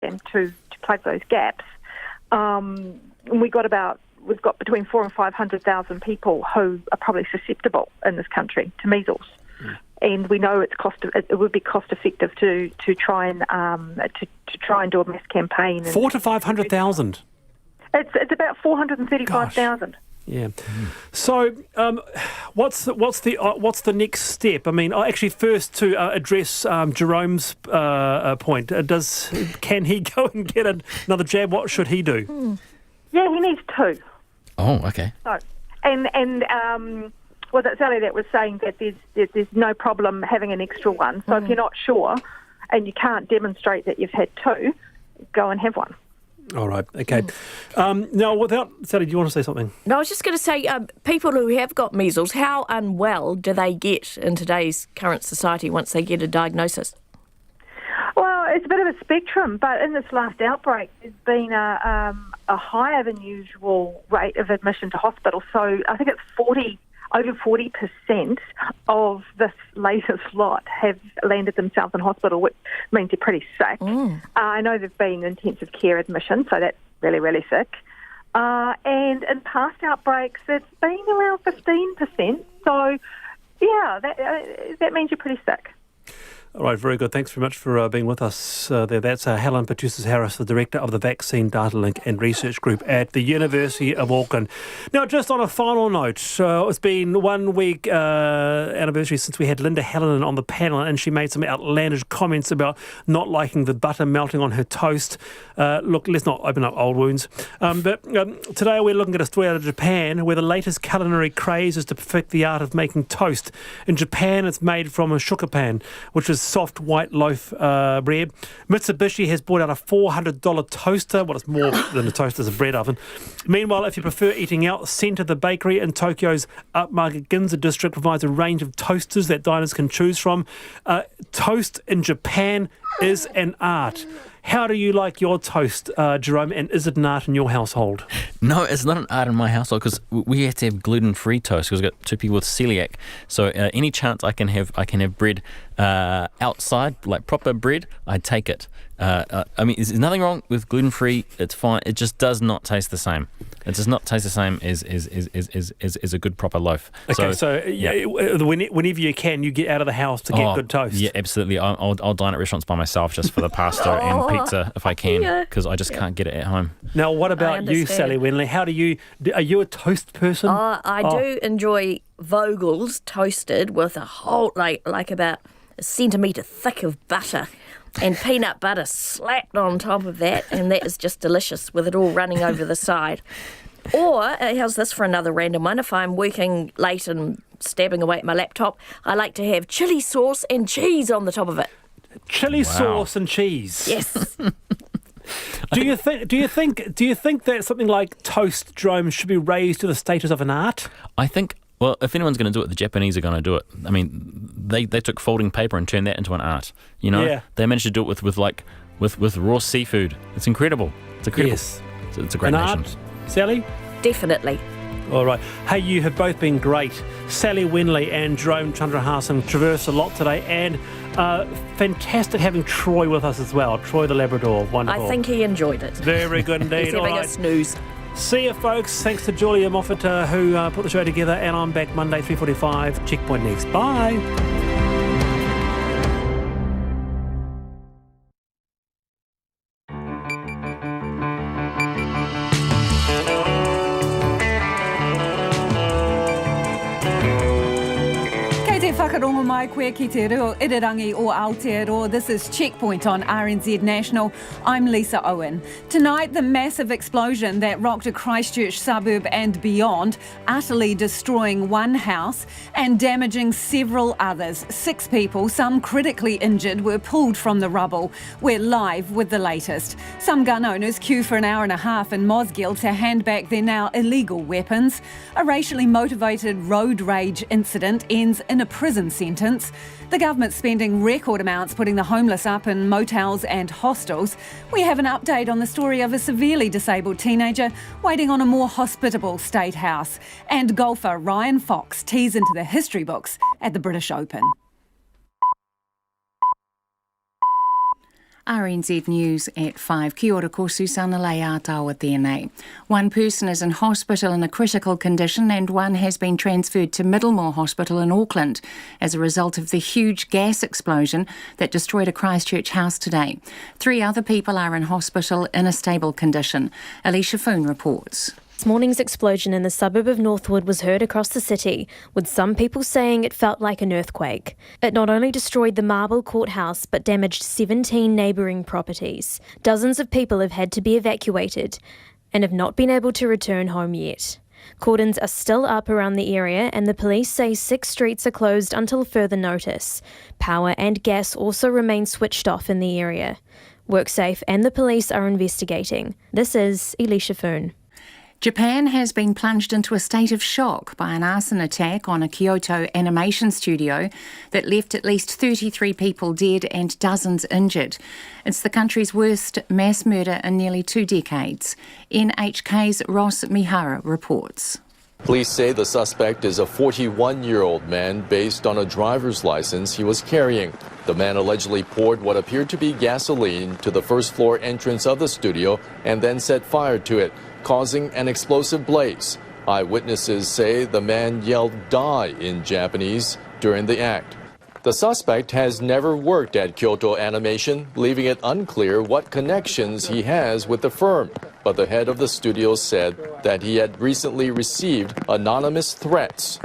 and to plug those gaps. We've got between 400,000 and 500,000 people who are probably susceptible in this country to measles. And we know it would be cost effective to try and do a mass campaign. 400,000 to 500,000. It's about 435,000. Yeah. So, what's the next step? I mean, actually, first to address Jerome's point, can he go and get another jab? What should he do? Yeah, he needs 2. Oh, okay. So, was it Sally that was saying that there's no problem having an extra one? So if you're not sure and you can't demonstrate that you've had 2, go and have one. All right, okay. Now, Sally, do you want to say something? No, I was just going to say, people who have got measles, how unwell do they get in today's current society once they get a diagnosis? Well, it's a bit of a spectrum, but in this last outbreak, there's been a higher than usual rate of admission to hospital. So I think it's over 40% of this latest lot have landed themselves in hospital, which means they're pretty sick. I know there've been intensive care admissions, so that's really, really sick. And in past outbreaks, it's been around 15%. So, yeah, that means you're pretty sick. All right, very good. Thanks very much for being with us there. That's Helen Petrusas-Harris, the Director of the Vaccine Data Link and Research Group at the University of Auckland. Now, just on a final note, it's been 1 week anniversary since we had Linda Hallinan on the panel, and she made some outlandish comments about not liking the butter melting on her toast. Look, let's not open up old wounds. But today we're looking at a story out of Japan where the latest culinary craze is to perfect the art of making toast. In Japan, it's made from a shukapan, which is soft white loaf bread. Mitsubishi has brought out a $400 toaster. Well, it's more than a toaster, it's a bread oven. Meanwhile, if you prefer eating out, Centre, the bakery in Tokyo's upmarket Ginza district, provides a range of toasters that diners can choose from. Toast in Japan is an art. How do you like your toast, Jerome, and is it an art in your household? No, it's not an art in my household because we have to have gluten-free toast because we've got 2 people with celiac. So any chance I can have bread outside, like proper bread, I take it. I mean, there's nothing wrong with gluten-free. It's fine. It just does not taste the same. It does not taste the same as a good proper loaf. Okay, so whenever you can, you get out of the house to get good toast. Yeah, absolutely. I'll dine at restaurants by myself just for the pasta and pizza if I can, because I just can't get it at home. Now, what about you, Sally Winley? Are you a toast person? I do enjoy Vogel's toasted with a whole, like about a centimetre thick of butter and peanut butter slapped on top of that, and that is just delicious with it all running over the side. Or, how's this for another random one? If I'm working late and stabbing away at my laptop, I like to have chilli sauce and cheese on the top of it. Chilli sauce and cheese. Yes. Do you think that something like toast, Jerome, should be raised to the status of an art? I think, well, if anyone's going to do it, the Japanese are going to do it. I mean, they took folding paper and turned that into an art. You know, Yeah. They managed to do it with raw seafood. It's incredible. It's incredible. Yes. It's a great An nation. art, Sally? Definitely. All right. Hey, you have both been great. Sally Winley and Jerome Chandrahasan traversed a lot today, and fantastic having Troy with us as well. Troy the Labrador. Wonderful. I think he enjoyed it. Very good indeed. He's All having right. a snooze. See you, folks. Thanks to Julia Moffat who put the show together, and I'm back Monday 3:45. Checkpoint next. Bye. Whakarongo mai koe ki te reo irirangi o Aotearoa. This is Checkpoint on RNZ National. I'm Lisa Owen. Tonight, the massive explosion that rocked a Christchurch suburb and beyond, utterly destroying one house and damaging several others. 6 people, some critically injured, were pulled from the rubble. We're live with the latest. Some gun owners queue for an hour and a half in Mosgiel to hand back their now illegal weapons. A racially motivated road rage incident ends in a prison sentence. The government's spending record amounts putting the homeless up in motels and hostels. We have an update on the story of a severely disabled teenager waiting on a more hospitable state house. And golfer Ryan Fox tees into the history books at the British Open. RNZ News at 5. Kia ora ko Susana Leatawa tēnei. One person is in hospital in a critical condition and one has been transferred to Middlemore Hospital in Auckland as a result of the huge gas explosion that destroyed a Christchurch house today. 3 other people are in hospital in a stable condition. Alicia Foon reports. This morning's explosion in the suburb of Northwood was heard across the city, with some people saying it felt like an earthquake. It not only destroyed the Marble Courthouse, but damaged 17 neighbouring properties. Dozens of people have had to be evacuated and have not been able to return home yet. Cordons are still up around the area and the police say 6 streets are closed until further notice. Power and gas also remain switched off in the area. WorkSafe and the police are investigating. This is Alicia Foon. Japan has been plunged into a state of shock by an arson attack on a Kyoto animation studio that left at least 33 people dead and dozens injured. It's the country's worst mass murder in nearly 2 decades. NHK's Ross Mihara reports. Police say the suspect is a 41-year-old man based on a driver's license he was carrying. The man allegedly poured what appeared to be gasoline to the first-floor entrance of the studio and then set fire to it, causing an explosive blaze. Eyewitnesses say the man yelled "die" in Japanese during the act. The suspect has never worked at Kyoto Animation, leaving it unclear what connections he has with the firm. But the head of the studio said that he had recently received anonymous threats.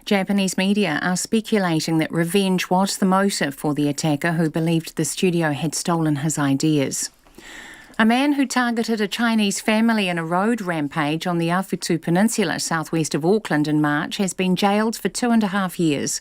Japanese media are speculating that revenge was the motive for the attacker who believed the studio had stolen his ideas. A man who targeted a Chinese family in a road rampage on the Awhitu Peninsula southwest of Auckland in March has been jailed for 2.5 years.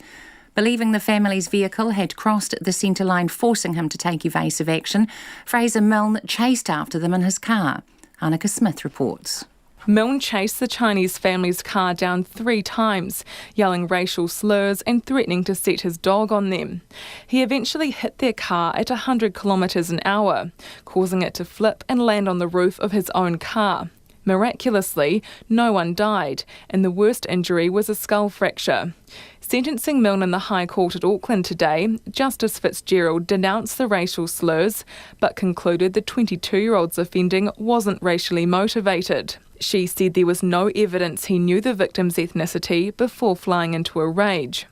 Believing the family's vehicle had crossed the centre line, forcing him to take evasive action, Fraser Milne chased after them in his car. Annika Smith reports. Milne chased the Chinese family's car down 3 times, yelling racial slurs and threatening to set his dog on them. He eventually hit their car at 100 kilometres an hour, causing it to flip and land on the roof of his own car. Miraculously, no one died, and the worst injury was a skull fracture. Sentencing Milne in the High Court at Auckland today, Justice Fitzgerald denounced the racial slurs, but concluded the 22-year-old's offending wasn't racially motivated. She said there was no evidence he knew the victim's ethnicity before flying into a rage.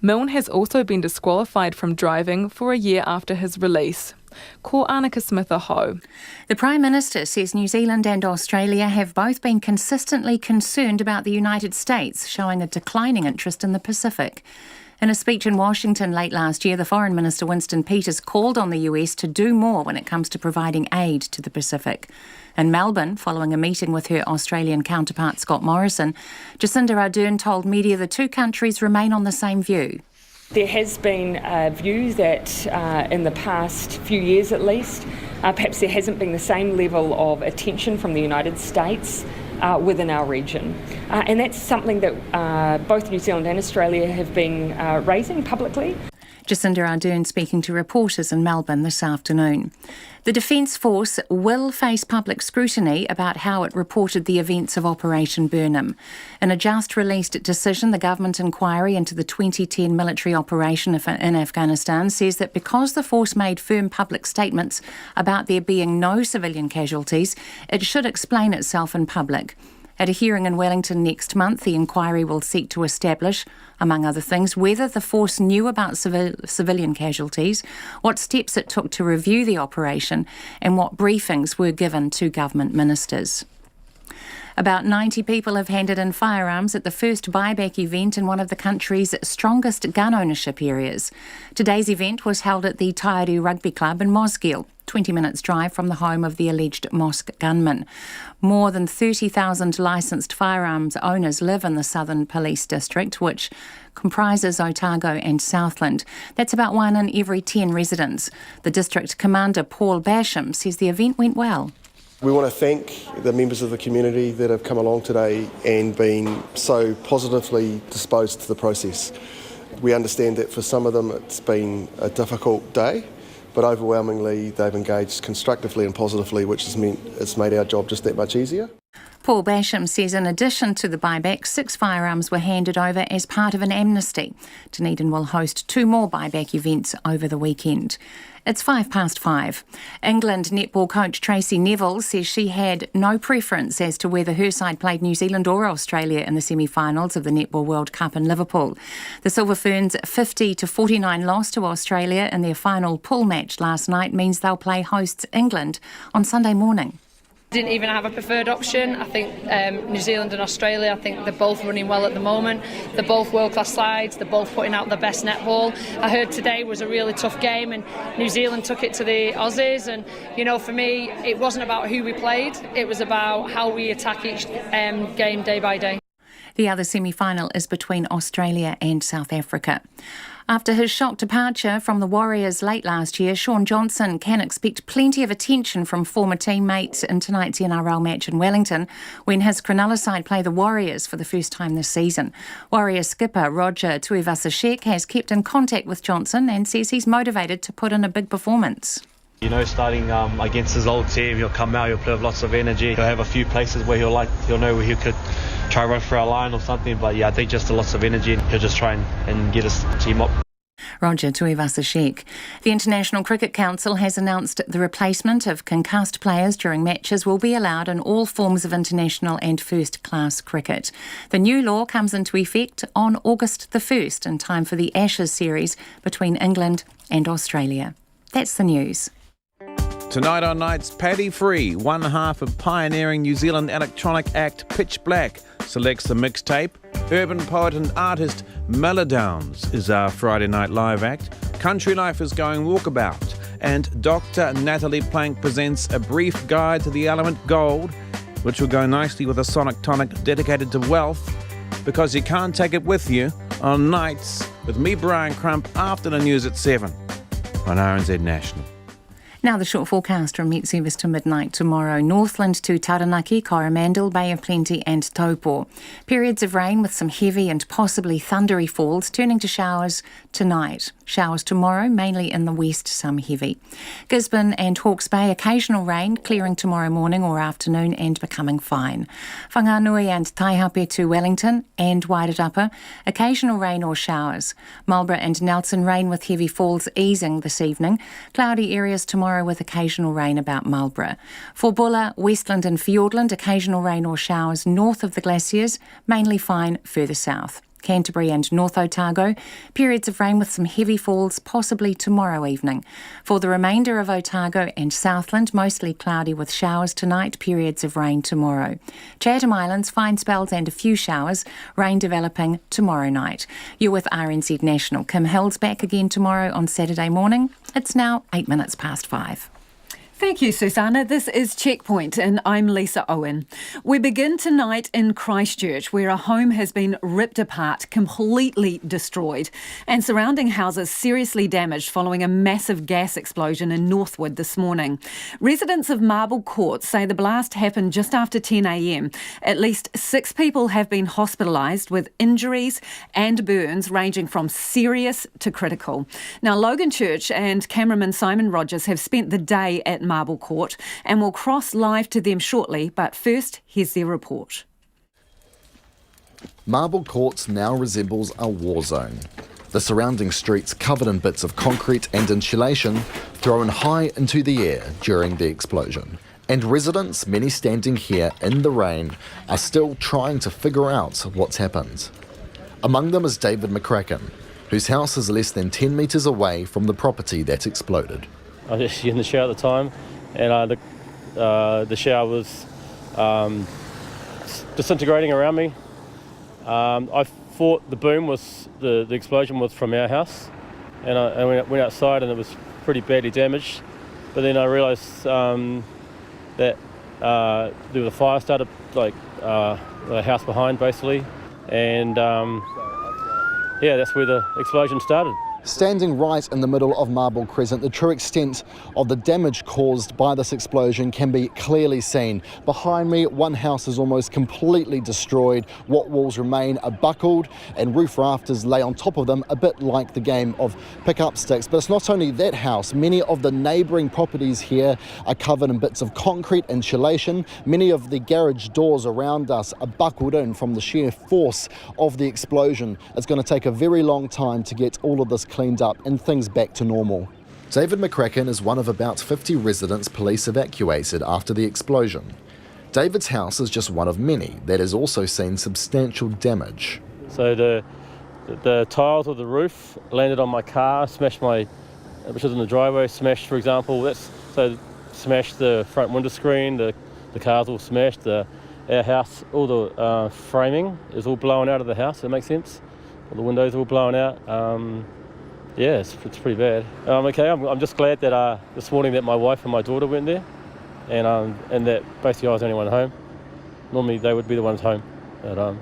Milne has also been disqualified from driving for a year after his release. Ko Annika Smith aho. The Prime Minister says New Zealand and Australia have both been consistently concerned about the United States, showing a declining interest in the Pacific. In a speech in Washington late last year, the Foreign Minister Winston Peters called on the US to do more when it comes to providing aid to the Pacific. In Melbourne, following a meeting with her Australian counterpart Scott Morrison, Jacinda Ardern told media the 2 countries remain on the same view. There has been a view that in the past few years at least, perhaps there hasn't been the same level of attention from the United States within our region. And that's something that both New Zealand and Australia have been raising publicly. Jacinda Ardern speaking to reporters in Melbourne this afternoon. The Defence Force will face public scrutiny about how it reported the events of Operation Burnham. In a just-released decision, the government inquiry into the 2010 military operation in Afghanistan says that because the force made firm public statements about there being no civilian casualties, it should explain itself in public. At a hearing in Wellington next month, the inquiry will seek to establish, among other things, whether the force knew about civilian casualties, what steps it took to review the operation, and what briefings were given to government ministers. About 90 people have handed in firearms at the first buyback event in one of the country's strongest gun ownership areas. Today's event was held at the Taiaru Rugby Club in Mosgiel, 20 minutes drive from the home of the alleged mosque gunman. More than 30,000 licensed firearms owners live in the Southern Police District, which comprises Otago and Southland. That's about 1 in every 10 residents. The district commander, Paul Basham, says the event went well. We want to thank the members of the community that have come along today and been so positively disposed to the process. We understand that for some of them it's been a difficult day, but overwhelmingly they've engaged constructively and positively, which has meant it's made our job just that much easier. Paul Basham says in addition to the buyback, 6 firearms were handed over as part of an amnesty. Dunedin will host 2 more buyback events over the weekend. It's 5:05. England netball coach Tracy Neville says she had no preference as to whether her side played New Zealand or Australia in the semi-finals of the Netball World Cup in Liverpool. The Silver Ferns' 50-49 loss to Australia in their final pool match last night means they'll play hosts England on Sunday morning. Didn't even have a preferred option. I think New Zealand and Australia, I think they're both running well at the moment. They're both world-class sides. They're both putting out the best netball. I heard today was a really tough game and New Zealand took it to the Aussies. And, you know, for me, it wasn't about who we played. It was about how we attack each game day by day. The other semi-final is between Australia and South Africa. After his shock departure from the Warriors late last year, Shaun Johnson can expect plenty of attention from former teammates in tonight's NRL match in Wellington when his Cronulla side play the Warriors for the first time this season. Warriors skipper Roger Tuivasa-Sheck has kept in contact with Johnson and says he's motivated to put in a big performance. You know, starting against his old team, he'll come out, he'll play with lots of energy. He'll have a few places where he'll know where he could try run for a line or something. But yeah, I think just lots of energy, and he'll just try and get his team up. Roger Tuivasa-Sheck. The International Cricket Council has announced the replacement of concussed players during matches will be allowed in all forms of international and first-class cricket. The new law comes into effect on August the 1st in time for the Ashes series between England and Australia. That's the news. Tonight on Nights, Paddy Free, one half of pioneering New Zealand electronic act Pitch Black, selects the mixtape. Urban poet and artist Melodowns is our Friday night live act. Country Life is going walkabout. And Dr. Natalie Plank presents a brief guide to the element gold, which will go nicely with a sonic tonic dedicated to wealth, because you can't take it with you, on Nights with me, Brian Crump, after the news at 7 on RNZ National. Now the short forecast from Met Service to midnight tomorrow. Northland to Taranaki, Coromandel, Bay of Plenty and Taupo. Periods of rain with some heavy and possibly thundery falls, turning to showers tonight. Showers tomorrow, mainly in the west, some heavy. Gisborne and Hawke's Bay, occasional rain, clearing tomorrow morning or afternoon and becoming fine. Whanganui and Taihape to Wellington and Wairarapa, occasional rain or showers. Marlborough and Nelson, rain with heavy falls easing this evening. Cloudy areas tomorrow with occasional rain about Marlborough. For Bulla, Westland and Fiordland, occasional rain or showers north of the glaciers, mainly fine further south. Canterbury and North Otago, periods of rain with some heavy falls possibly tomorrow evening. For the remainder of Otago and Southland, mostly cloudy with showers tonight, periods of rain tomorrow. Chatham Islands, fine spells and a few showers, rain developing tomorrow night. You're with RNZ National. Kim Hill's back again tomorrow on Saturday morning. It's now 8 minutes past 5. Thank you, Susanna. This is Checkpoint and I'm Lisa Owen. We begin tonight in Christchurch, where a home has been ripped apart, completely destroyed, and surrounding houses seriously damaged following a massive gas explosion in Northwood this morning. Residents of Marble Court say the blast happened just after 10 a.m. At least 6 people have been hospitalised with injuries and burns ranging from serious to critical. Now, Logan Church and cameraman Simon Rogers have spent the day at Marble Court and will cross live to them shortly, but first, here's their report. Marble Court now resembles a war zone. The surrounding streets covered in bits of concrete and insulation thrown high into the air during the explosion. And residents, many standing here in the rain, are still trying to figure out what's happened. Among them is David McCracken, whose house is less than 10 metres away from the property that exploded. I was just in the shower at the time, and the shower was disintegrating around me. I thought the boom was, the explosion was from our house, and I went outside and it was pretty badly damaged. But then I realised that there was a fire started, the house behind basically, and that's where the explosion started. Standing right in the middle of Marble Crescent, the true extent of the damage caused by this explosion can be clearly seen. Behind me, one house is almost completely destroyed. What walls remain are buckled and roof rafters lay on top of them, a bit like the game of pick-up sticks. But it's not only that house. Many of the neighbouring properties here are covered in bits of concrete insulation. Many of the garage doors around us are buckled in from the sheer force of the explosion. It's going to take a very long time to get all of this cleaned up and things back to normal. David McCracken is one of about 50 residents police evacuated after the explosion. David's house is just one of many that has also seen substantial damage. So the tiles of the roof landed on my car, smashed which was in the driveway, smashed, for example. Smashed the front window screen, the car's all smashed, our house, all the framing is all blown out of the house, if that makes sense. All the windows are all blown out. It's pretty bad. I'm just glad that this morning that my wife and my daughter went there, and that basically I was the only one home. Normally they would be the ones home, but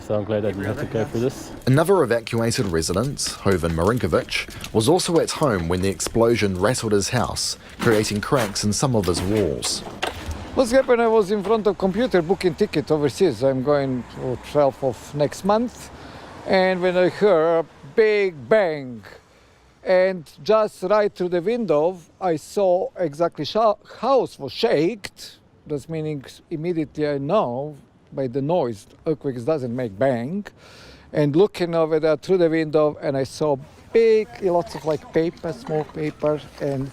so I'm glad I didn't have to go through this. Another evacuated resident, Hovan Marinkovic, was also at home when the explosion rattled his house, creating cracks in some of his walls. What's happened, I was in front of computer booking ticket overseas. I'm going to 12th of next month, and when I heard a big bang, and just right through the window, I saw exactly house was shaken. That's meaning immediately I know by the noise, earthquakes doesn't make bang. And looking over there through the window, and I saw lots of paper, small paper, and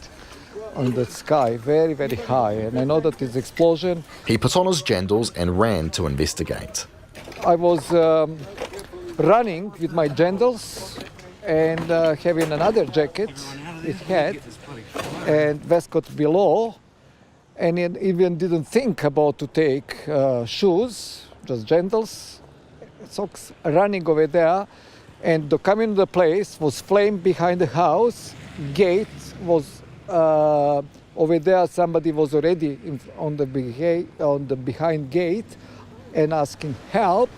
on the sky, very, very high. And I know that it's explosion. He put on his jandals and ran to investigate. I was running with my jandals and having another jacket with hat and vest got below. And even didn't think about to take shoes, just jandals, socks, running over there. And coming to the place was flame behind the house, gate was over there. Somebody was already on the behind gate and asking help.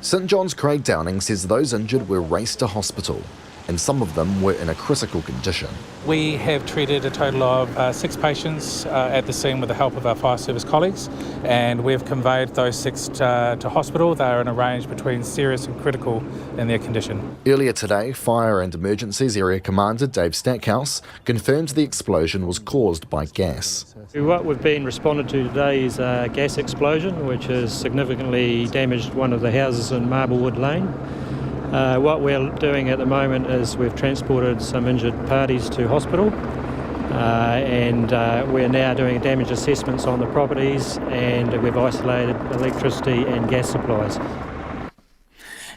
St John's Craig Downing says those injured were raced to hospital, and some of them were in a critical condition. We have treated a total of 6 patients at the scene with the help of our fire service colleagues, and we've conveyed those 6 to hospital. They are in a range between serious and critical in their condition. Earlier today, Fire and Emergencies Area Commander Dave Stackhouse confirmed the explosion was caused by gas. What we've been responded to today is a gas explosion which has significantly damaged one of the houses in Marblewood Lane. What we're doing at the moment is we've transported some injured parties to hospital and we're now doing damage assessments on the properties, and we've isolated electricity and gas supplies.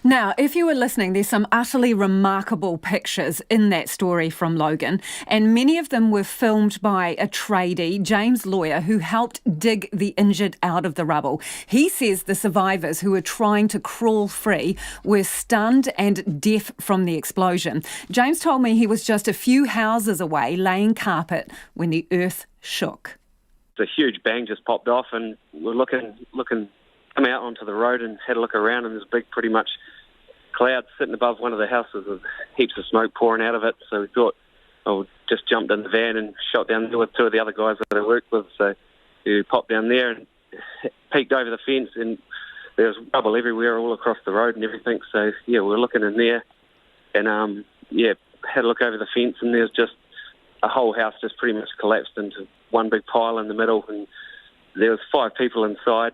Now, if you were listening, there's some utterly remarkable pictures in that story from Logan, and many of them were filmed by a tradie, James Lawyer, who helped dig the injured out of the rubble. He says the survivors who were trying to crawl free were stunned and deaf from the explosion. James told me he was just a few houses away laying carpet when the earth shook. A huge bang just popped off, and we're looking, come out onto the road and had a look around, and there's a big, pretty much cloud sitting above one of the houses with heaps of smoke pouring out of it. So we thought, just jumped in the van and shot down there with 2 of the other guys that I worked with. So we popped down there and peeked over the fence, and there was rubble everywhere all across the road and everything. So we were looking in there and had a look over the fence, and there's just a whole house just pretty much collapsed into one big pile in the middle, and there was 5 people inside.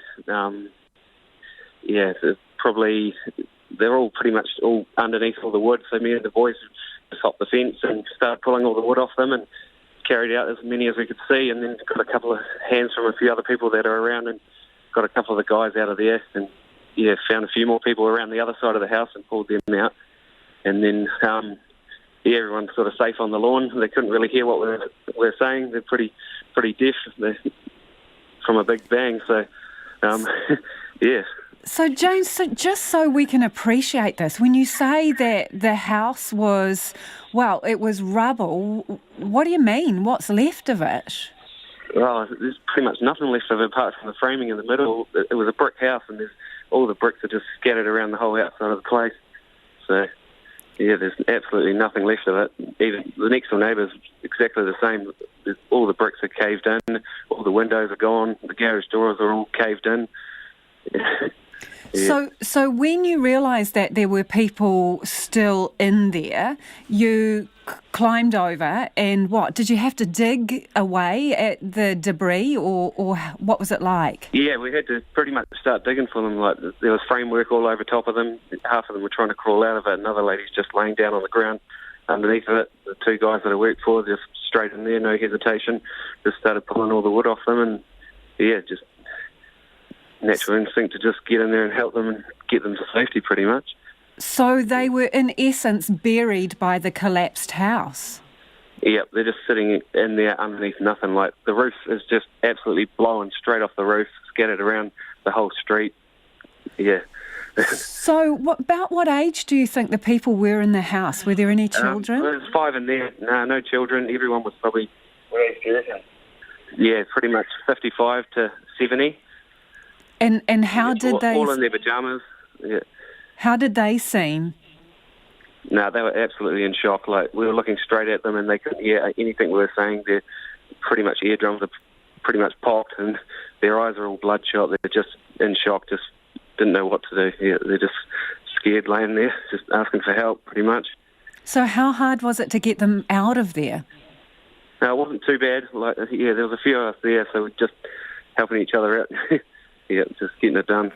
They're all pretty much all underneath all the wood. So me and the boys just hopped the fence and started pulling all the wood off them and carried out as many as we could see, and then got a couple of hands from a few other people that are around and got a couple of the guys out of there, and found a few more people around the other side of the house and pulled them out. And then everyone's sort of safe on the lawn. They couldn't really hear what we're saying. They're pretty deaf from a big bang. So So, James, just so we can appreciate this, when you say that the house was, it was rubble, what do you mean? What's left of it? Well, there's pretty much nothing left of it apart from the framing in the middle. It was a brick house, and all the bricks are just scattered around the whole outside of the place. So, there's absolutely nothing left of it. Even the next door neighbour's exactly the same. All the bricks are caved in, all the windows are gone, the garage doors are all caved in. So when you realised that there were people still in there, you climbed over, and what? Did you have to dig away at the debris, or what was it like? Yeah, we had to pretty much start digging for them. Like, there was framework all over top of them. Half of them were trying to crawl out of it. Another lady's just laying down on the ground underneath of it. The 2 guys that I worked for, just straight in there, no hesitation, just started pulling all the wood off them, and just natural instinct to just get in there and help them and get them to safety pretty much. So they were in essence buried by the collapsed house? Yep, they're just sitting in there underneath nothing. Like, the roof is just absolutely blowing straight off the roof, scattered around the whole street. Yeah. So about what age do you think the people were in the house? Were there any children? There was 5 in there. No children. Everyone was probably, what age do you reckon? Yeah, pretty much 55 to 70. And how did they... All in their pyjamas. Yeah. How did they seem? No, they were absolutely in shock. Like, we were looking straight at them and they couldn't hear anything we were saying. Their pretty much eardrums are pretty much popped and their eyes are all bloodshot. They're just in shock, just didn't know what to do. Yeah, they're just scared, laying there, just asking for help, pretty much. So how hard was it to get them out of there? No, it wasn't too bad. Like, there was a few of us there, so we're just helping each other out. Just getting it done,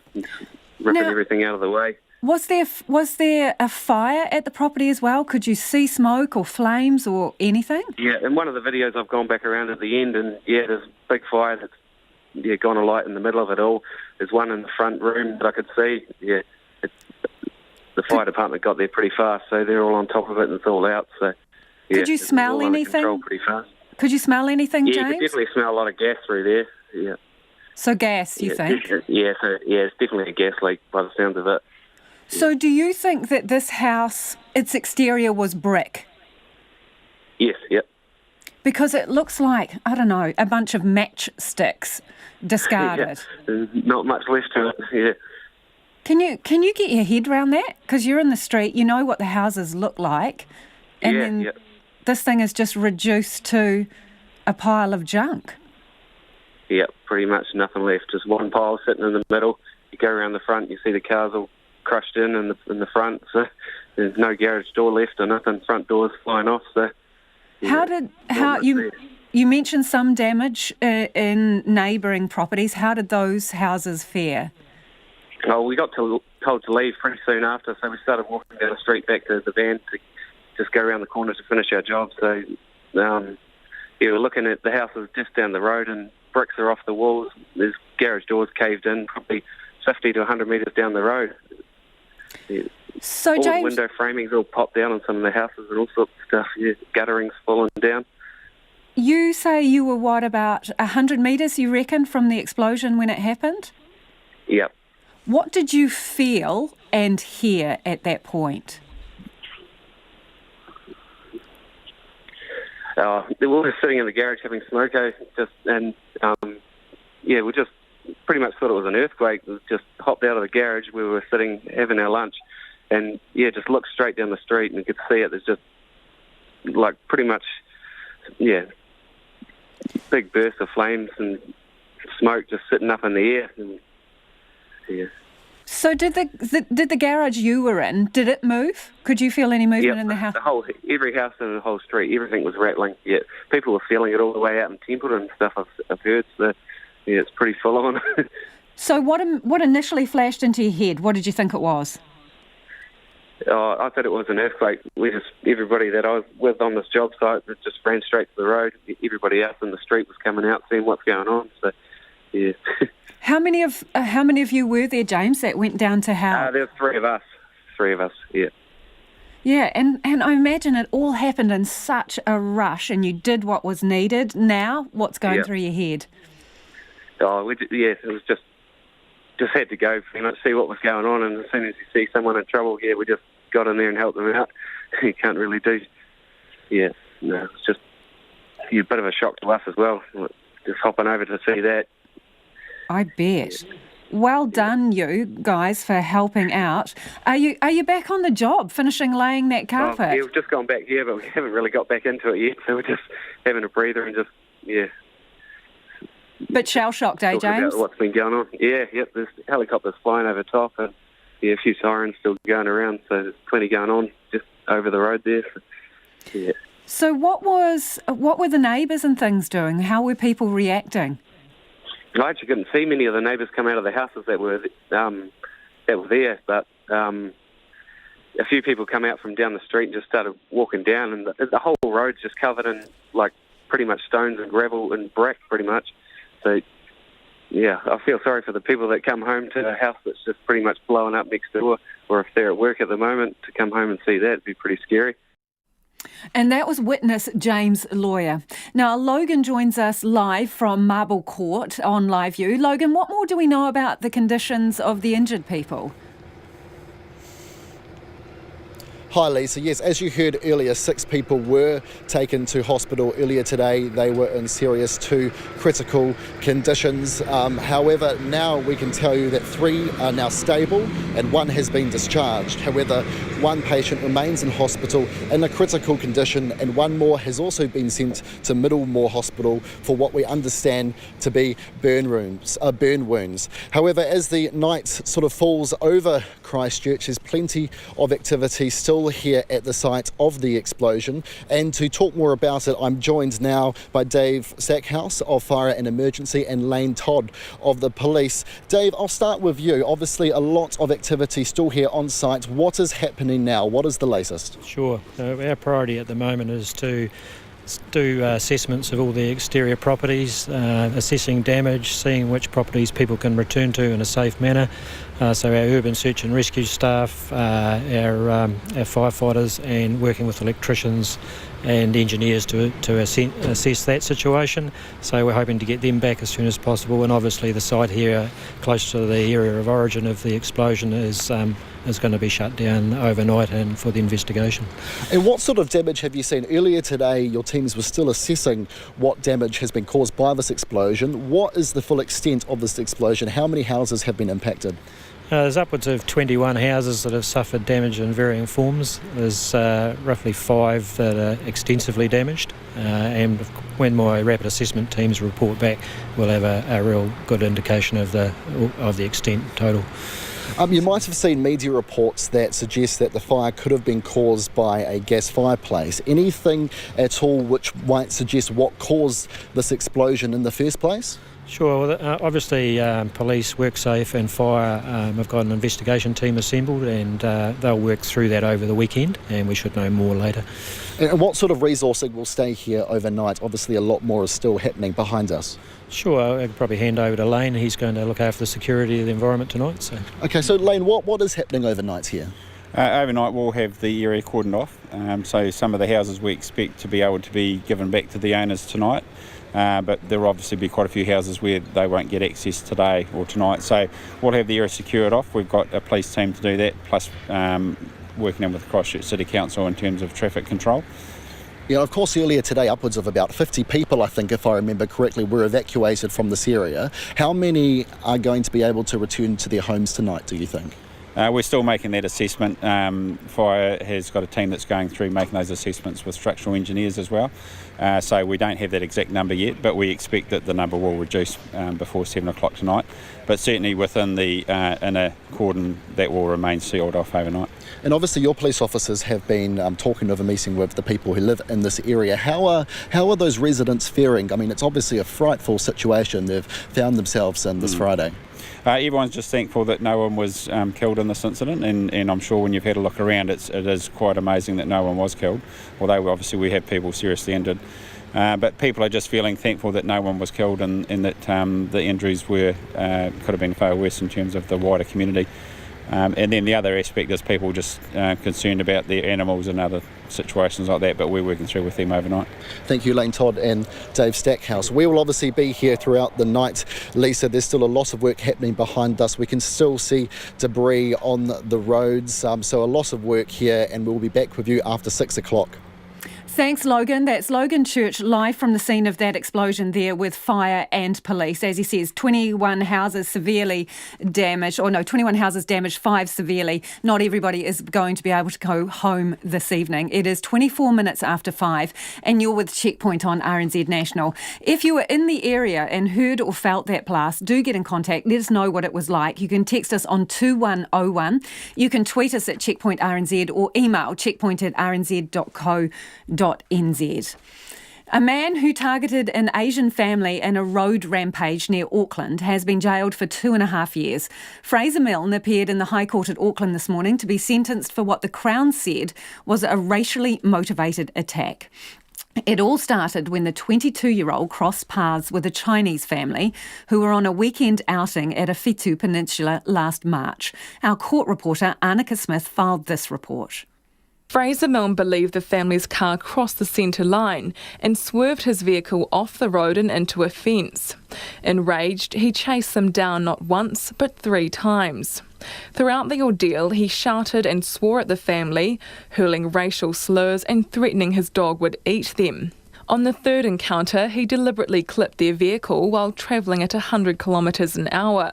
ripping everything out of the way. Was there a fire at the property as well? Could you see smoke or flames or anything? Yeah, in one of the videos I've gone back around at the end, and there's a big fire that's gone alight in the middle of it all. There's one in the front room that I could see. Yeah, the fire department got there pretty fast, so they're all on top of it and it's all out. So could you smell anything? Control pretty fast. Could you smell anything, James? Yeah, you could definitely smell a lot of gas through there. Yeah. So gas, you think? It's definitely a gas leak by the sounds of it. So do you think that this house, its exterior was brick? Yes, yep. Because it looks like, I don't know, a bunch of matchsticks discarded. There's not much left to it, yeah. Can you get your head around that? Because you're in the street, you know what the houses look like, and then this thing is just reduced to a pile of junk. Yep, pretty much nothing left. Just one pile sitting in the middle. You go around the front, you see the cars all crushed in the front. So there's no garage door left or nothing. Front doors flying off. So you mentioned some damage in neighbouring properties. How did those houses fare? Oh, we got told to leave pretty soon after, so we started walking down the street back to the van to just go around the corner to finish our job. So we're looking at the houses just down the road, and bricks are off the walls. There's garage doors caved in, probably 50 to 100 metres down the road. Yeah. So all James, the window framings all popped down on some of the houses and all sorts of stuff. Yeah, gutterings falling down. You say you were, about 100 metres, you reckon, from the explosion when it happened? Yep. What did you feel and hear at that point? We were sitting in the garage having smoko, we just pretty much thought it was an earthquake. It was just hopped out of the garage. We were sitting having our lunch, and just looked straight down the street and you could see it. There's just like pretty much, big bursts of flames and smoke just sitting up in the air. And, So did the garage you were in, did it move? Could you feel any movement in the house? Every house in the whole street, everything was rattling. Yeah, people were feeling it all the way out in Templeton and stuff. I've heard. So it's pretty full on. So what initially flashed into your head? What did you think it was? I thought it was an earthquake. Everybody that I was with on this job site just ran straight to the road. Everybody else in the street was coming out, seeing what's going on. So, yeah. How many of you were there, James, that went down to help? There were three of us, yeah. Yeah, and I imagine it all happened in such a rush, and you did what was needed. Now, what's going through your head? It was just had to go, pretty much, see what was going on, and as soon as you see someone in trouble, we just got in there and helped them out. You can't really do... it's just a bit of a shock to us as well, just hopping over to see that. I bet. Well done, you guys, for helping out. Are you back on the job, finishing laying that carpet? We've just gone back here, but we haven't really got back into it yet, so we're just having a breather and just, Bit shell-shocked, James? About what's been going on. There's helicopters flying over top and a few sirens still going around, so there's plenty going on just over the road there. So, So what were the neighbours and things doing? How were people reacting? I actually couldn't see many of the neighbours come out of the houses that were there, but a few people come out from down the street and just started walking down, and the whole road's just covered in like pretty much stones and gravel and brack pretty much. So yeah, I feel sorry for the people that come home to a house that's just pretty much blowing up next door, or if they're at work at the moment, to come home and see that, it'd be pretty scary. And that was witness James Lawyer. Now, Logan joins us live from Marble Court on Live View. Logan, what more do we know about the conditions of the injured people? Hi Lisa, yes, as you heard earlier, 6 people were taken to hospital earlier today. They were in serious to critical conditions. However, now we can tell you that 3 are now stable and 1 has been discharged. However, 1 patient remains in hospital in a critical condition, and 1 more has also been sent to Middlemore Hospital for what we understand to be burn wounds. However, as the night sort of falls over Christchurch, there's plenty of activity still here at the site of the explosion, and to talk more about it, I'm joined now by Dave Stackhouse of Fire and Emergency and Lane Todd of the police. Dave, I'll start with you. Obviously a lot of activity still here on site. What is happening now? What is the latest? Sure. Our priority at the moment is to do assessments of all the exterior properties, assessing damage, seeing which properties people can return to in a safe manner. So our urban search and rescue staff, our firefighters, and working with electricians and engineers to assess that situation. So we're hoping to get them back as soon as possible, and obviously the site here close to the area of origin of the explosion is going to be shut down overnight and for the investigation. And what sort of damage have you seen? Earlier today your teams were still assessing what damage has been caused by this explosion. What is the full extent of this explosion? How many houses have been impacted? There's upwards of 21 houses that have suffered damage in varying forms. There's roughly 5 that are extensively damaged, and when my rapid assessment teams report back, we'll have a real good indication of the extent total. You might have seen media reports that suggest that the fire could have been caused by a gas fireplace. Anything at all which might suggest what caused this explosion in the first place? Sure. Well, obviously, police, WorkSafe and Fire have got an investigation team assembled, and they'll work through that over the weekend, and we should know more later. And what sort of resourcing will stay here overnight? Obviously, a lot more is still happening behind us. Sure, I could probably hand over to Lane. He's going to look after the security of the environment tonight. So. Okay, so Lane, what is happening overnight here? Overnight we'll have the area cordoned off, so some of the houses we expect to be able to be given back to the owners tonight. But there will obviously be quite a few houses where they won't get access today or tonight. So we'll have the area secured off. We've got a police team to do that, plus working in with Christchurch City Council in terms of traffic control. Yeah, of course, earlier today, upwards of about 50 people, I think, if I remember correctly, were evacuated from this area. How many are going to be able to return to their homes tonight, do you think? We're still making that assessment. Fire has got a team that's going through making those assessments with structural engineers as well. So we don't have that exact number yet, but we expect that the number will reduce before 7 o'clock tonight. But certainly within the inner cordon, that will remain sealed off overnight. And obviously your police officers have been talking of a meeting with the people who live in this area. How are those residents faring? I mean, it's obviously a frightful situation they've found themselves in this Friday. Everyone's just thankful that no one was killed in this incident, and I'm sure when you've had a look around, it is quite amazing that no one was killed, although obviously we have people seriously injured. But people are just feeling thankful that no one was killed, and that the injuries could have been far worse in terms of the wider community. And then the other aspect is people just concerned about their animals and other situations like that, but we're working through with them overnight. Thank you, Lane Todd and Dave Stackhouse. We will obviously be here throughout the night, Lisa. There's still a lot of work happening behind us. We can still see debris on the roads, so a lot of work here, and we'll be back with you after 6 o'clock. Thanks, Logan. That's Logan Church live from the scene of that explosion there with fire and police. As he says, 21 houses severely damaged, 21 houses damaged, 5 severely. Not everybody is going to be able to go home this evening. It is 24 minutes after 5 and you're with Checkpoint on RNZ National. If you were in the area and heard or felt that blast, do get in contact. Let us know what it was like. You can text us on 2101. You can tweet us at Checkpoint RNZ or email checkpoint@rnz.co.nz. A man who targeted an Asian family in a road rampage near Auckland has been jailed for 2.5 years. Fraser Milne appeared in the High Court at Auckland this morning to be sentenced for what the Crown said was a racially motivated attack. It all started when the 22-year-old crossed paths with a Chinese family who were on a weekend outing at a Whitu Peninsula last March. Our court reporter Annika Smith filed this report. Fraser Milne believed the family's car crossed the centre line and swerved his vehicle off the road and into a fence. Enraged, he chased them down not once but 3 times. Throughout the ordeal, he shouted and swore at the family, hurling racial slurs and threatening his dog would eat them. On the third encounter, he deliberately clipped their vehicle while travelling at 100 kilometres an hour.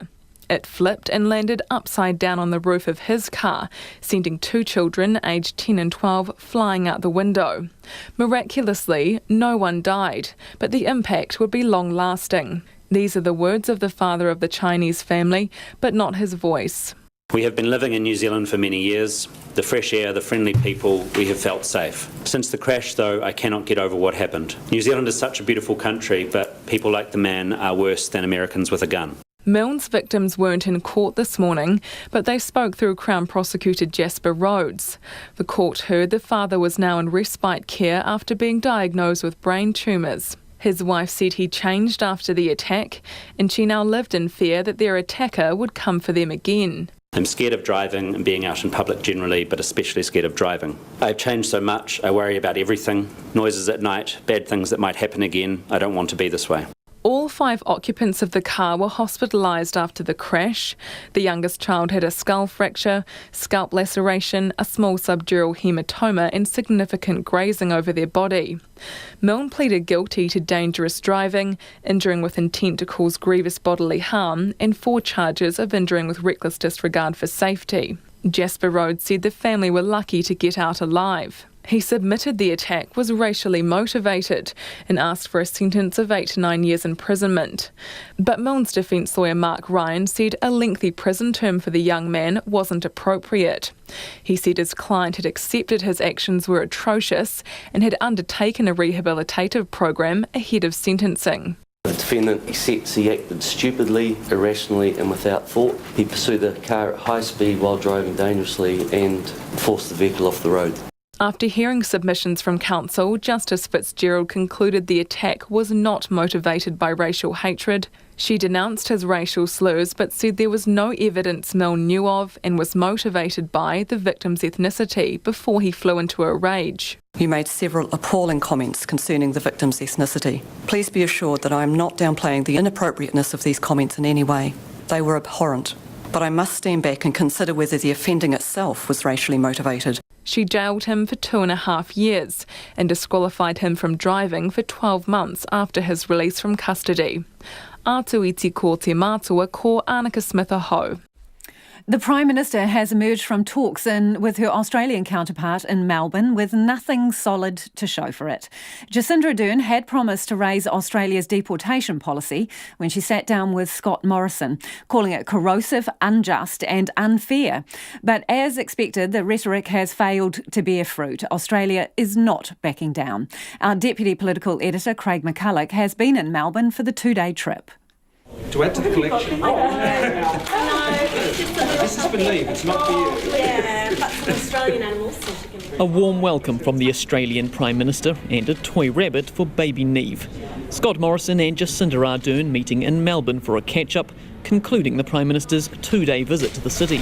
It flipped and landed upside down on the roof of his car, sending 2 children aged 10 and 12 flying out the window. Miraculously, no one died, but the impact would be long-lasting. These are the words of the father of the Chinese family, but not his voice. We have been living in New Zealand for many years. The fresh air, the friendly people, we have felt safe. Since the crash, though, I cannot get over what happened. New Zealand is such a beautiful country, but people like the man are worse than Americans with a gun. Milne's victims weren't in court this morning, but they spoke through Crown Prosecutor Jasper Rhodes. The court heard the father was now in respite care after being diagnosed with brain tumours. His wife said he changed after the attack, and she now lived in fear that their attacker would come for them again. I'm scared of driving and being out in public generally, but especially scared of driving. I've changed so much, I worry about everything. Noises at night, bad things that might happen again. I don't want to be this way. All 5 occupants of the car were hospitalised after the crash. The youngest child had a skull fracture, scalp laceration, a small subdural hematoma and significant grazing over their body. Milne pleaded guilty to dangerous driving, injuring with intent to cause grievous bodily harm and 4 charges of injuring with reckless disregard for safety. Jasper Rhodes said the family were lucky to get out alive. He submitted the attack was racially motivated and asked for a sentence of 8 to 9 years imprisonment. But Milne's defence lawyer Mark Ryan said a lengthy prison term for the young man wasn't appropriate. He said his client had accepted his actions were atrocious and had undertaken a rehabilitative program ahead of sentencing. The defendant accepts he acted stupidly, irrationally and without thought. He pursued the car at high speed while driving dangerously and forced the vehicle off the road. After hearing submissions from counsel, Justice Fitzgerald concluded the attack was not motivated by racial hatred. She denounced his racial slurs but said there was no evidence Milne knew of and was motivated by the victim's ethnicity before he flew into a rage. You made several appalling comments concerning the victim's ethnicity. Please be assured that I am not downplaying the inappropriateness of these comments in any way. They were abhorrent. But I must stand back and consider whether the offending itself was racially motivated. She jailed him for 2.5 years and disqualified him from driving for 12 months after his release from custody. Atu iti ko te mātua ko Annika Smith aho. The Prime Minister has emerged from talks with her Australian counterpart in Melbourne with nothing solid to show for it. Jacinda Ardern had promised to raise Australia's deportation policy when she sat down with Scott Morrison, calling it corrosive, unjust and unfair. But as expected, the rhetoric has failed to bear fruit. Australia is not backing down. Our Deputy Political Editor, Craig McCulloch, has been in Melbourne for the 2-day trip. To add to the collection. This is for Neve, it's not for you. Yeah, but for Australian animals. A warm welcome from the Australian Prime Minister and a toy rabbit for baby Neve. Scott Morrison and Jacinda Ardern meeting in Melbourne for a catch-up, concluding the Prime Minister's 2-day visit to the city.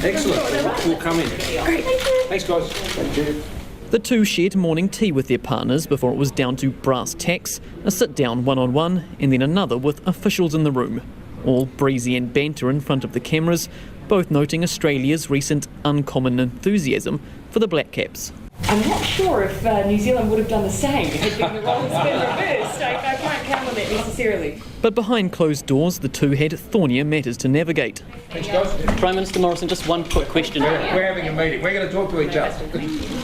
Excellent. We'll come in. Great, thank you. Thanks, guys. Thank you. The two shared morning tea with their partners before it was down to brass tacks, a sit-down one-on-one and then another with officials in the room. All breezy and banter in front of the cameras, both noting Australia's recent uncommon enthusiasm for the Black Caps. I'm not sure if New Zealand would have done the same had been the roles been reversed. I can't count on that necessarily. But behind closed doors, the two had thornier matters to navigate. Prime Minister Morrison, just one quick question. We're having a meeting. We're going to talk to each other.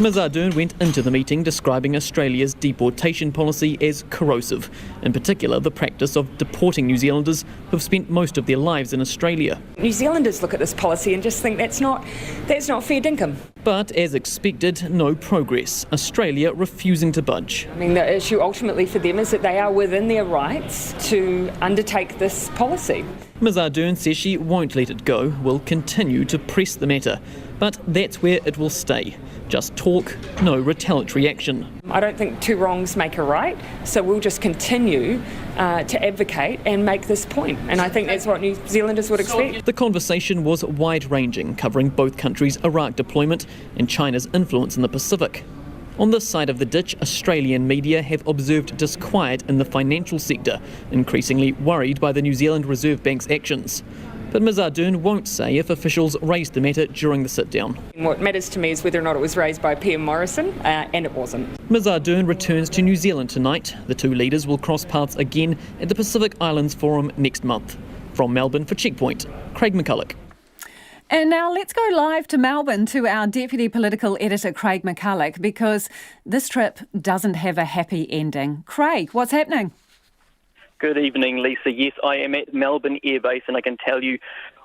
Ms Ardern went into the meeting describing Australia's deportation policy as corrosive, in particular the practice of deporting New Zealanders who've spent most of their lives in Australia. New Zealanders look at this policy and just think that's not fair dinkum. But as expected, no progress. Australia refusing to budge. I mean, the issue ultimately for them is that they are within their rights to undertake this policy. Ms Ardern says she won't let it go, will continue to press the matter. But that's where it will stay. Just talk, no retaliatory action. I don't think two wrongs make a right, so we'll just continue to advocate and make this point. And I think that's what New Zealanders would expect. The conversation was wide-ranging, covering both countries' Iraq deployment and China's influence in the Pacific. On this side of the ditch, Australian media have observed disquiet in the financial sector, increasingly worried by the New Zealand Reserve Bank's actions. But Ms Ardern won't say if officials raised the matter during the sit-down. What matters to me is whether or not it was raised by PM Morrison, and it wasn't. Ms Ardern returns to New Zealand tonight. The two leaders will cross paths again at the Pacific Islands Forum next month. From Melbourne for Checkpoint, Craig McCulloch. And now let's go live to Melbourne to our Deputy Political Editor, Craig McCulloch, because this trip doesn't have a happy ending. Craig, what's happening? Good evening, Lisa. Yes, I am at Melbourne Air Base, and I can tell you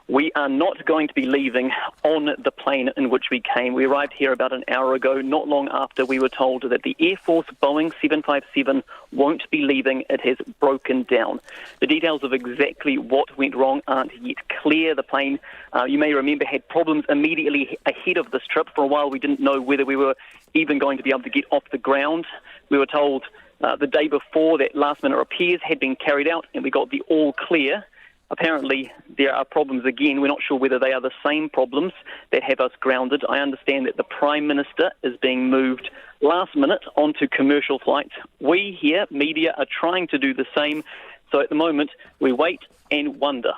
we are not going to be leaving on the plane in which we came. We arrived here about an hour ago, not long after we were told that the Air Force Boeing 757 won't be leaving. It has broken down. The details of exactly what went wrong aren't yet clear. The plane, you may remember, had problems immediately ahead of this trip. For a while, we didn't know whether we were even going to be able to get off the ground. We were told the day before that last-minute repairs had been carried out, and we got the all clear. Apparently, there are problems again. We're not sure whether they are the same problems that have us grounded. I understand that the Prime Minister is being moved last minute onto commercial flights. We here, media, are trying to do the same. So at the moment, we wait and wonder.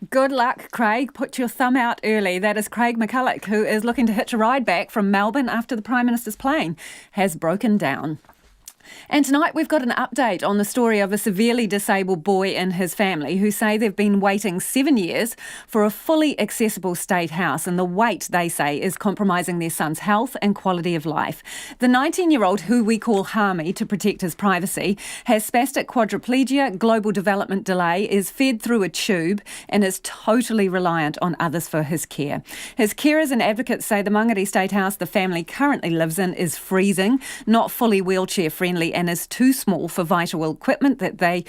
Good luck, Craig. Put your thumb out early. That is Craig McCulloch, who is looking to hitch a ride back from Melbourne after the Prime Minister's plane has broken down. And tonight we've got an update on the story of a severely disabled boy and his family who say they've been waiting 7 years for a fully accessible state house, and the wait, they say, is compromising their son's health and quality of life. The 19-year-old, who we call Harmy to protect his privacy, has spastic quadriplegia, global development delay, is fed through a tube and is totally reliant on others for his care. His carers and advocates say the Mangere State House the family currently lives in is freezing, not fully wheelchair friendly, and is too small for vital equipment that they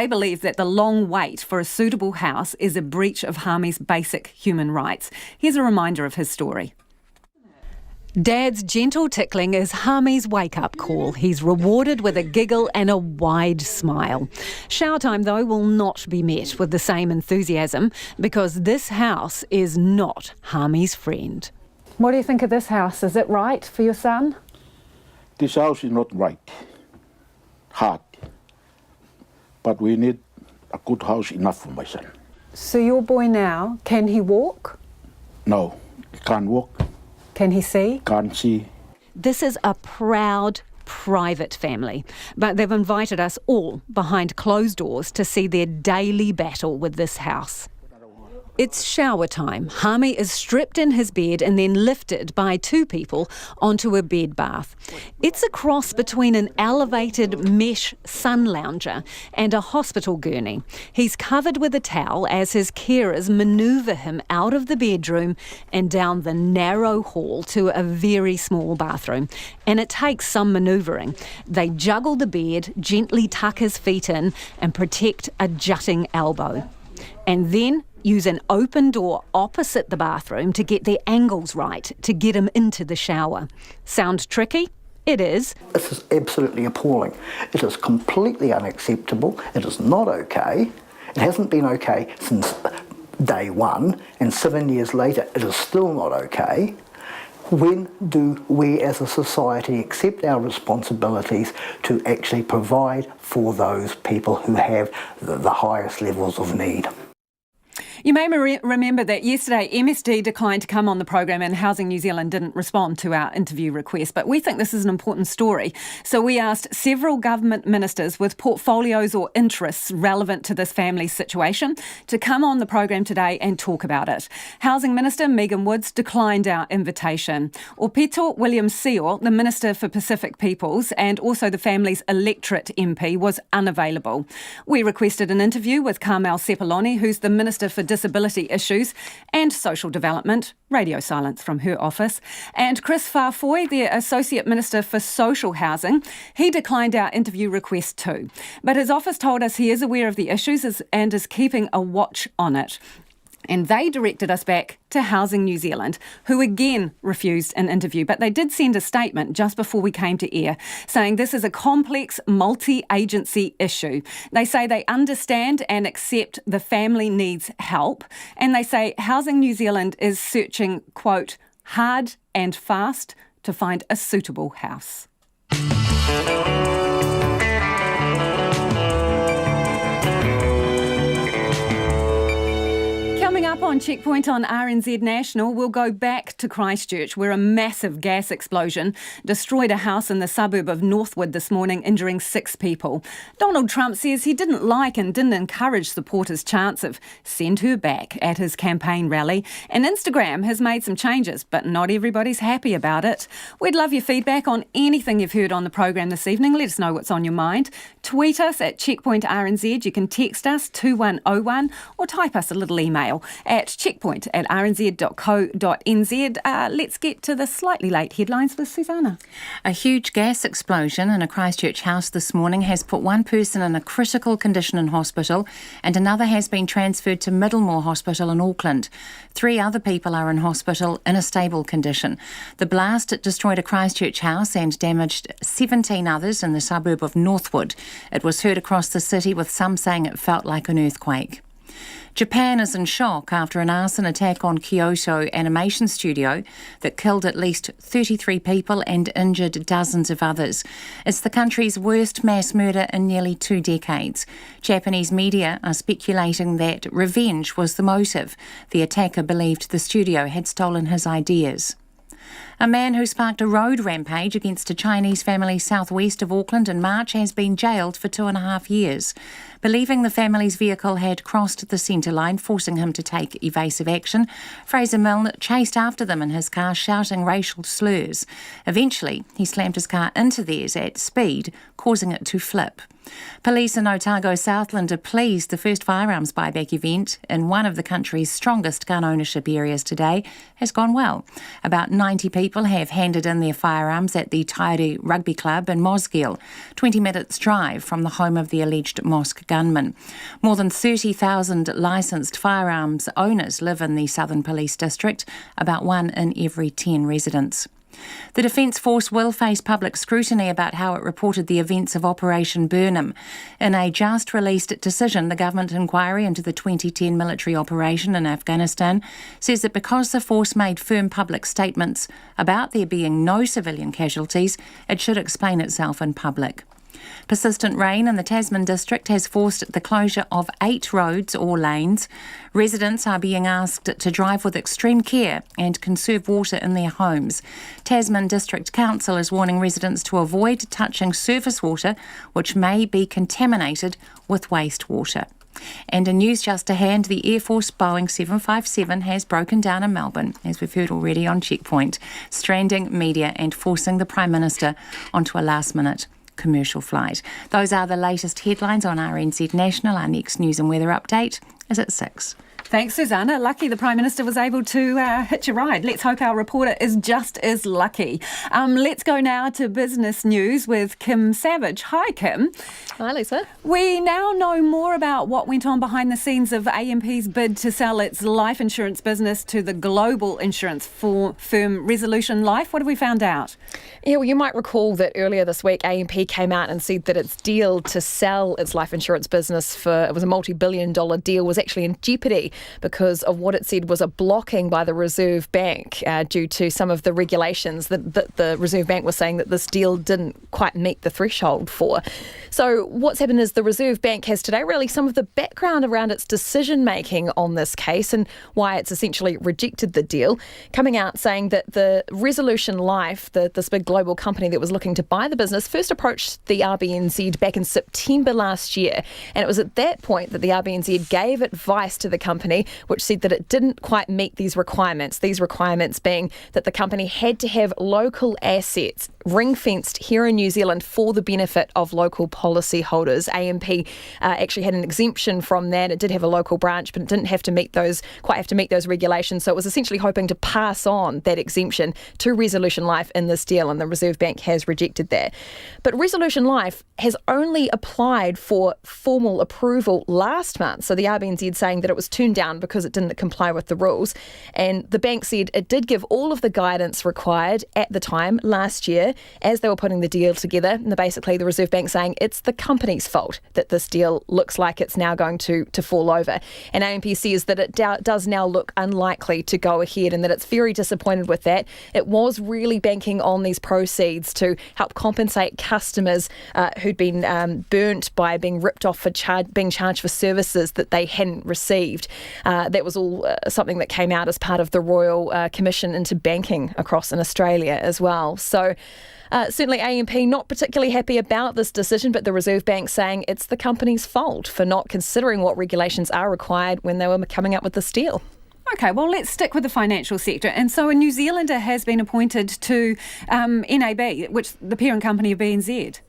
believe that the long wait for a suitable house is a breach of Harmy's basic human rights. Here's a reminder of his story. Dad's gentle tickling is Harmy's wake-up call. He's rewarded with a giggle and a wide smile. Shower time, though, will not be met with the same enthusiasm because this house is not Harmy's friend. What do you think of this house? Is it right for your son? This house is not right. Hard. But we need a good house enough for my son. So your boy now, can he walk? No, he can't walk. Can he see? Can't see. This is a proud, private family, but they've invited us all behind closed doors to see their daily battle with this house. It's shower time. Harmy is stripped in his bed and then lifted by two people onto a bed bath. It's a cross between an elevated mesh sun lounger and a hospital gurney. He's covered with a towel as his carers manoeuvre him out of the bedroom and down the narrow hall to a very small bathroom. And it takes some manoeuvring. They juggle the bed, gently tuck his feet in and protect a jutting elbow. And then use an open door opposite the bathroom to get their angles right to get him into the shower. Sound tricky? It is. This is absolutely appalling. It is completely unacceptable. It is not okay. It hasn't been okay since day one, and 7 years later it is still not okay. When do we as a society accept our responsibilities to actually provide for those people who have the highest levels of need? You may remember that yesterday MSD declined to come on the program and Housing New Zealand didn't respond to our interview request, but we think this is an important story. So we asked several government ministers with portfolios or interests relevant to this family's situation to come on the program today and talk about it. Housing Minister Megan Woods declined our invitation. Opeto Williams-Seal, the Minister for Pacific Peoples and also the family's electorate MP, was unavailable. We requested an interview with Carmel Sepuloni, who's the Minister for Disability Issues and Social Development, radio silence from her office, and Chris Farfoy, the Associate Minister for Social Housing. He declined our interview request too. But his office told us he is aware of the issues and is keeping a watch on it. And they directed us back to Housing New Zealand, who again refused an interview. But they did send a statement just before we came to air, saying this is a complex, multi-agency issue. They say they understand and accept the family needs help. And they say Housing New Zealand is searching, quote, hard and fast to find a suitable house. Coming up on Checkpoint on RNZ National, we'll go back to Christchurch, where a massive gas explosion destroyed a house in the suburb of Northwood this morning, injuring 6 people. Donald Trump says he didn't like and didn't encourage supporters' chants of "send her back" at his campaign rally. And Instagram has made some changes, but not everybody's happy about it. We'd love your feedback on anything you've heard on the program this evening. Let us know what's on your mind. Tweet us at Checkpoint RNZ. You can text us 2101 or type us a little email at checkpoint@rnz.co.nz. Let's get to the slightly late headlines with Susanna. A huge gas explosion in a Christchurch house this morning has put one person in a critical condition in hospital and another has been transferred to Middlemore Hospital in Auckland. 3 other people are in hospital in a stable condition. The blast destroyed a Christchurch house and damaged 17 others in the suburb of Northwood. It was heard across the city, with some saying it felt like an earthquake. Japan is in shock after an arson attack on Kyoto Animation Studio that killed at least 33 people and injured dozens of others. It's the country's worst mass murder in nearly 2 decades. Japanese media are speculating that revenge was the motive. The attacker believed the studio had stolen his ideas. A man who sparked a road rampage against a Chinese family southwest of Auckland in March has been jailed for 2.5 years. Believing the family's vehicle had crossed the centre line, forcing him to take evasive action, Fraser Milne chased after them in his car, shouting racial slurs. Eventually, he slammed his car into theirs at speed, causing it to flip. Police in Otago, Southland are pleased the first Firearms buyback event in one of the country's strongest gun ownership areas today has gone well. About 90 people have handed in their firearms at the Tairi Rugby Club in Mosgiel, 20 minutes drive from the home of the alleged mosque gunman. More than 30,000 licensed firearms owners live in the Southern Police District, about 1 in every 10 residents. The Defence Force will face public scrutiny about how it reported the events of Operation Burnham. In a just released decision, the government inquiry into the 2010 military operation in Afghanistan says that because the force made firm public statements about there being no civilian casualties, it should explain itself in public. Persistent rain in the Tasman district has forced the closure of 8 roads or lanes. Residents are being asked to drive with extreme care and conserve water in their homes. Tasman District Council is warning residents to avoid touching surface water, which may be contaminated with wastewater. And in news just to hand, the Air Force Boeing 757 has broken down in Melbourne, as we've heard already on Checkpoint, stranding media and forcing the Prime Minister onto a last-minute commercial flight. Those are the latest headlines on RNZ National. Our next news and weather update is at 6. Thanks, Susanna. Lucky the Prime Minister was able to hitch a ride. Let's hope our reporter is just as lucky. Let's go now to business news with Kim Savage. Hi, Kim. Hi, Lisa. We now know more about what went on behind the scenes of AMP's bid to sell its life insurance business to the global insurance firm Resolution Life. What have we found out? Yeah, well, you might recall that earlier this week, AMP came out and said that its deal to sell its life insurance business it was a multi-billion-dollar deal, was actually in jeopardy because of what it said was a blocking by the Reserve Bank due to some of the regulations that the Reserve Bank was saying that this deal didn't quite meet the threshold for. So what's happened is the Reserve Bank has today released some of the background around its decision-making on this case and why it's essentially rejected the deal, coming out saying that the Resolution Life, this big global company that was looking to buy the business, first approached the RBNZ back in September last year. And it was at that point that the RBNZ gave advice to the company, which said that it didn't quite meet these requirements being that the company had to have local assets ring-fenced here in New Zealand for the benefit of local policyholders. AMP actually had an exemption from that. It did have a local branch, but it didn't have to meet those regulations. So it was essentially hoping to pass on that exemption to Resolution Life in this deal, and the Reserve Bank has rejected that. But Resolution Life has only applied for formal approval last month. So the RBNZ saying that it was turned down because it didn't comply with the rules. And the bank said it did give all of the guidance required at the time last year as they were putting the deal together. And basically the Reserve Bank saying it's the company's fault that this deal looks like it's now going to fall over. And AMP says that it does now look unlikely to go ahead and that it's very disappointed with that. It was really banking on these proceeds to help compensate customers who'd been burnt by being ripped off for being charged for services that they hadn't received. That was all something that came out as part of the Royal Commission into Banking across in Australia as well. So certainly AMP not particularly happy about this decision, but the Reserve Bank saying it's the company's fault for not considering what regulations are required when they were coming up with this deal. OK, well, let's stick with the financial sector. And so a New Zealander has been appointed to NAB, which the parent company of BNZ.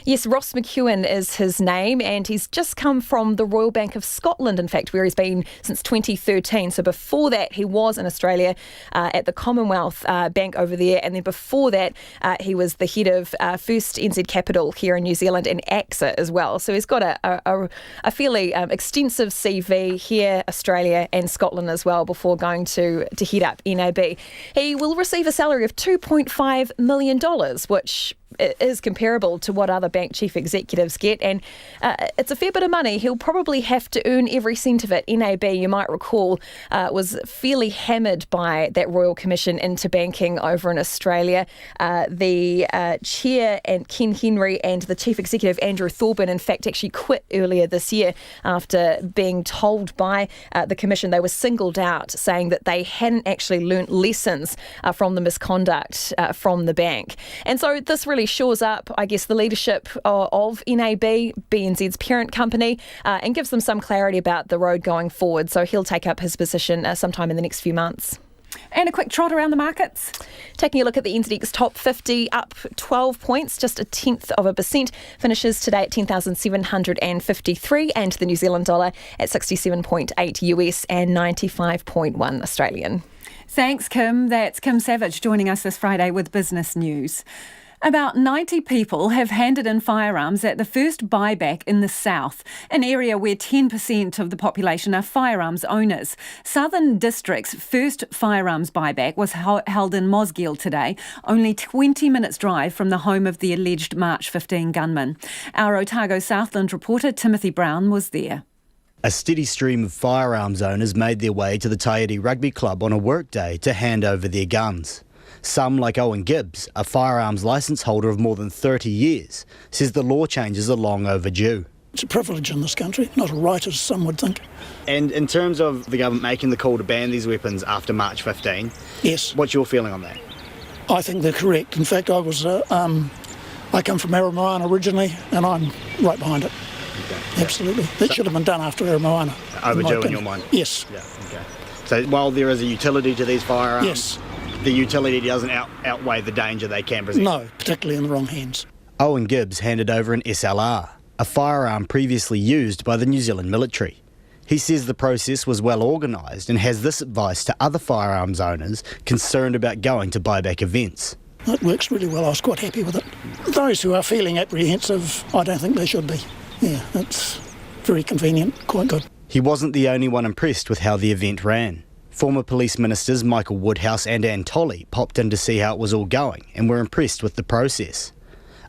Yes, Ross McEwen is his name, and he's just come from the Royal Bank of Scotland, in fact, where he's been since 2013. So before that, he was in Australia at the Commonwealth Bank over there, and then before that, he was the head of First NZ Capital here in New Zealand and AXA as well. So he's got a fairly extensive CV here, Australia and Scotland as well, before going to head up NAB. He will receive a salary of $2.5 million, which is comparable to what other bank chief executives get, and it's a fair bit of money. He'll probably have to earn every cent of it. NAB, you might recall, was fairly hammered by that Royal Commission into banking over in Australia. The chair, and Ken Henry, and the chief executive, Andrew Thorburn, in fact, actually quit earlier this year after being told by the Commission they were singled out, saying that they hadn't actually learnt lessons from the misconduct from the bank. And so this really shores up, I guess, the leadership of NAB, BNZ's parent company, and gives them some clarity about the road going forward. So he'll take up his position sometime in the next few months. And a quick trot around the markets. Taking a look at the NZX Top 50, up 12 points, just 0.1%, finishes today at 10,753, and the New Zealand dollar at 67.8 US and 95.1 Australian. Thanks, Kim. That's Kim Savage joining us this Friday with Business News. About 90 people have handed in firearms at the first buyback in the south, an area where 10% of the population are firearms owners. Southern District's first firearms buyback was held in Mosgiel today, only 20 minutes drive from the home of the alleged March 15 gunman. Our Otago Southland reporter Timothy Brown was there. A steady stream of firearms owners made their way to the Taieri Rugby Club on a workday to hand over their guns. Some, like Owen Gibbs, a firearms licence holder of more than 30 years, says the law changes are long overdue. It's a privilege in this country, not a right as some would think. And in terms of the government making the call to ban these weapons after March 15, yes, what's your feeling on that? I think they're correct. In fact, I come from Aramoana originally, and I'm right behind it. Okay. Absolutely. That should have been done after Aramoana. Overdue in your mind? Yes. Yeah. Okay. So while there is a utility to these firearms, yes, the utility doesn't outweigh the danger they can present? No, particularly in the wrong hands. Owen Gibbs handed over an SLR, a firearm previously used by the New Zealand military. He says the process was well organised and has this advice to other firearms owners concerned about going to buyback events. It works really well. I was quite happy with it. Those who are feeling apprehensive, I don't think they should be. Yeah, it's very convenient, quite good. He wasn't the only one impressed with how the event ran. Former police ministers Michael Woodhouse and Anne Tolley popped in to see how it was all going and were impressed with the process.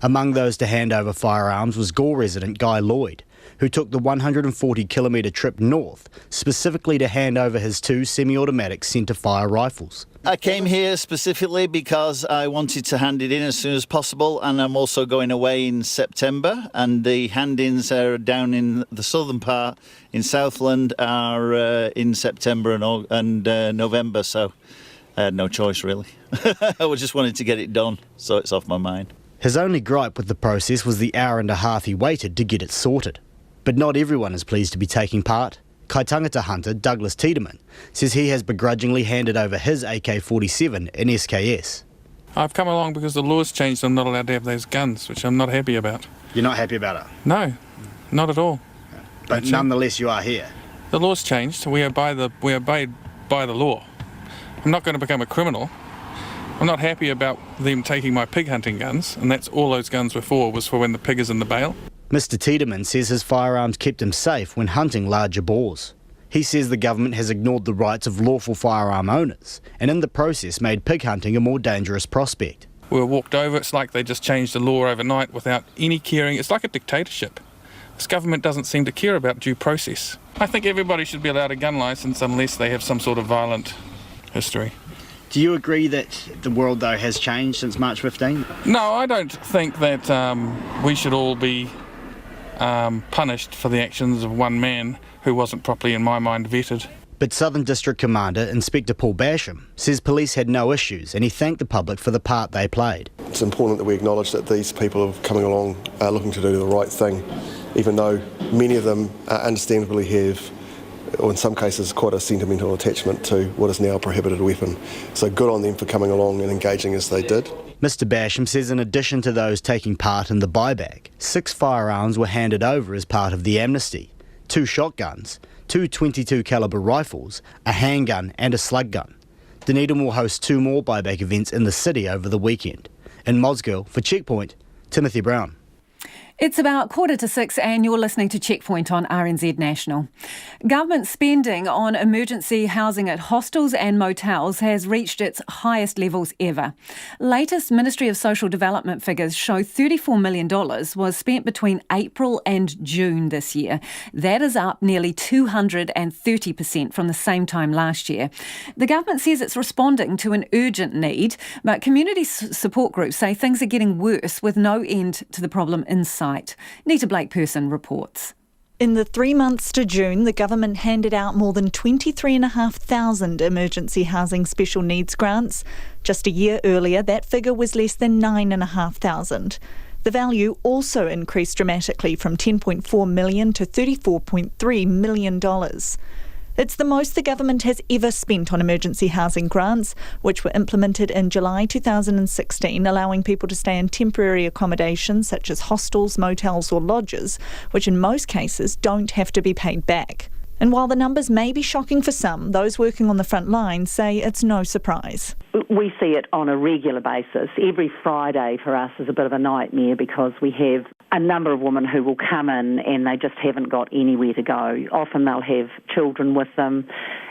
Among those to hand over firearms was Gore resident Guy Lloyd, who took the 140-kilometre trip north specifically to hand over his 2 semi-automatic centre-fire rifles. I came here specifically because I wanted to hand it in as soon as possible, and I'm also going away in September, and the hand-ins are down in the southern part in Southland are in September and November, so I had no choice really. I just wanted to get it done, so it's off my mind. His only gripe with the process was the hour and a half he waited to get it sorted. But not everyone is pleased to be taking part. Kaitangata hunter Douglas Tiedemann says he has begrudgingly handed over his AK-47 in SKS. I've come along because the law's changed. I'm not allowed to have those guns, which I'm not happy about. You're not happy about it? No, not at all. But nonetheless you are here? The law's changed. We obeyed by the law. I'm not going to become a criminal. I'm not happy about them taking my pig hunting guns, and that's all those guns were for, was for when the pig is in the bale. Mr Tiedemann says his firearms kept him safe when hunting larger boars. He says the government has ignored the rights of lawful firearm owners and in the process made pig hunting a more dangerous prospect. We were walked over. It's like they just changed the law overnight without any caring. It's like a dictatorship. This government doesn't seem to care about due process. I think everybody should be allowed a gun licence unless they have some sort of violent history. Do you agree that the world, though, has changed since March 15? No, I don't think that we should all be punished for the actions of one man who wasn't properly, in my mind, vetted. But Southern District Commander Inspector Paul Basham says police had no issues and he thanked the public for the part they played. It's important that we acknowledge that these people are coming along looking to do the right thing, even though many of them understandably have, or in some cases, quite a sentimental attachment to what is now a prohibited weapon. So good on them for coming along and engaging as they did. Mr Basham says in addition to those taking part in the buyback, 6 firearms were handed over as part of the amnesty. 2 shotguns, 2 .22 calibre rifles, a handgun and a slug gun. Dunedin will host 2 more buyback events in the city over the weekend. In Mosgiel, for Checkpoint, Timothy Brown. It's about 5:45 and you're listening to Checkpoint on RNZ National. Government spending on emergency housing at hostels and motels has reached its highest levels ever. Latest Ministry of Social Development figures show $34 million was spent between April and June this year. That is up nearly 230% from the same time last year. The government says it's responding to an urgent need, but community support groups say things are getting worse with no end to the problem in sight. Nita Blake-Person reports. In the 3 months to June, the government handed out more than 23,500 emergency housing special needs grants. Just a year earlier, that figure was less than 9,500. The value also increased dramatically from $10.4 million to $34.3 million. It's the most the government has ever spent on emergency housing grants, which were implemented in July 2016, allowing people to stay in temporary accommodation such as hostels, motels or lodges, which in most cases don't have to be paid back. And while the numbers may be shocking for some, those working on the front line say it's no surprise. We see it on a regular basis. Every Friday for us is a bit of a nightmare because we have a number of women who will come in and they just haven't got anywhere to go. Often they'll have children with them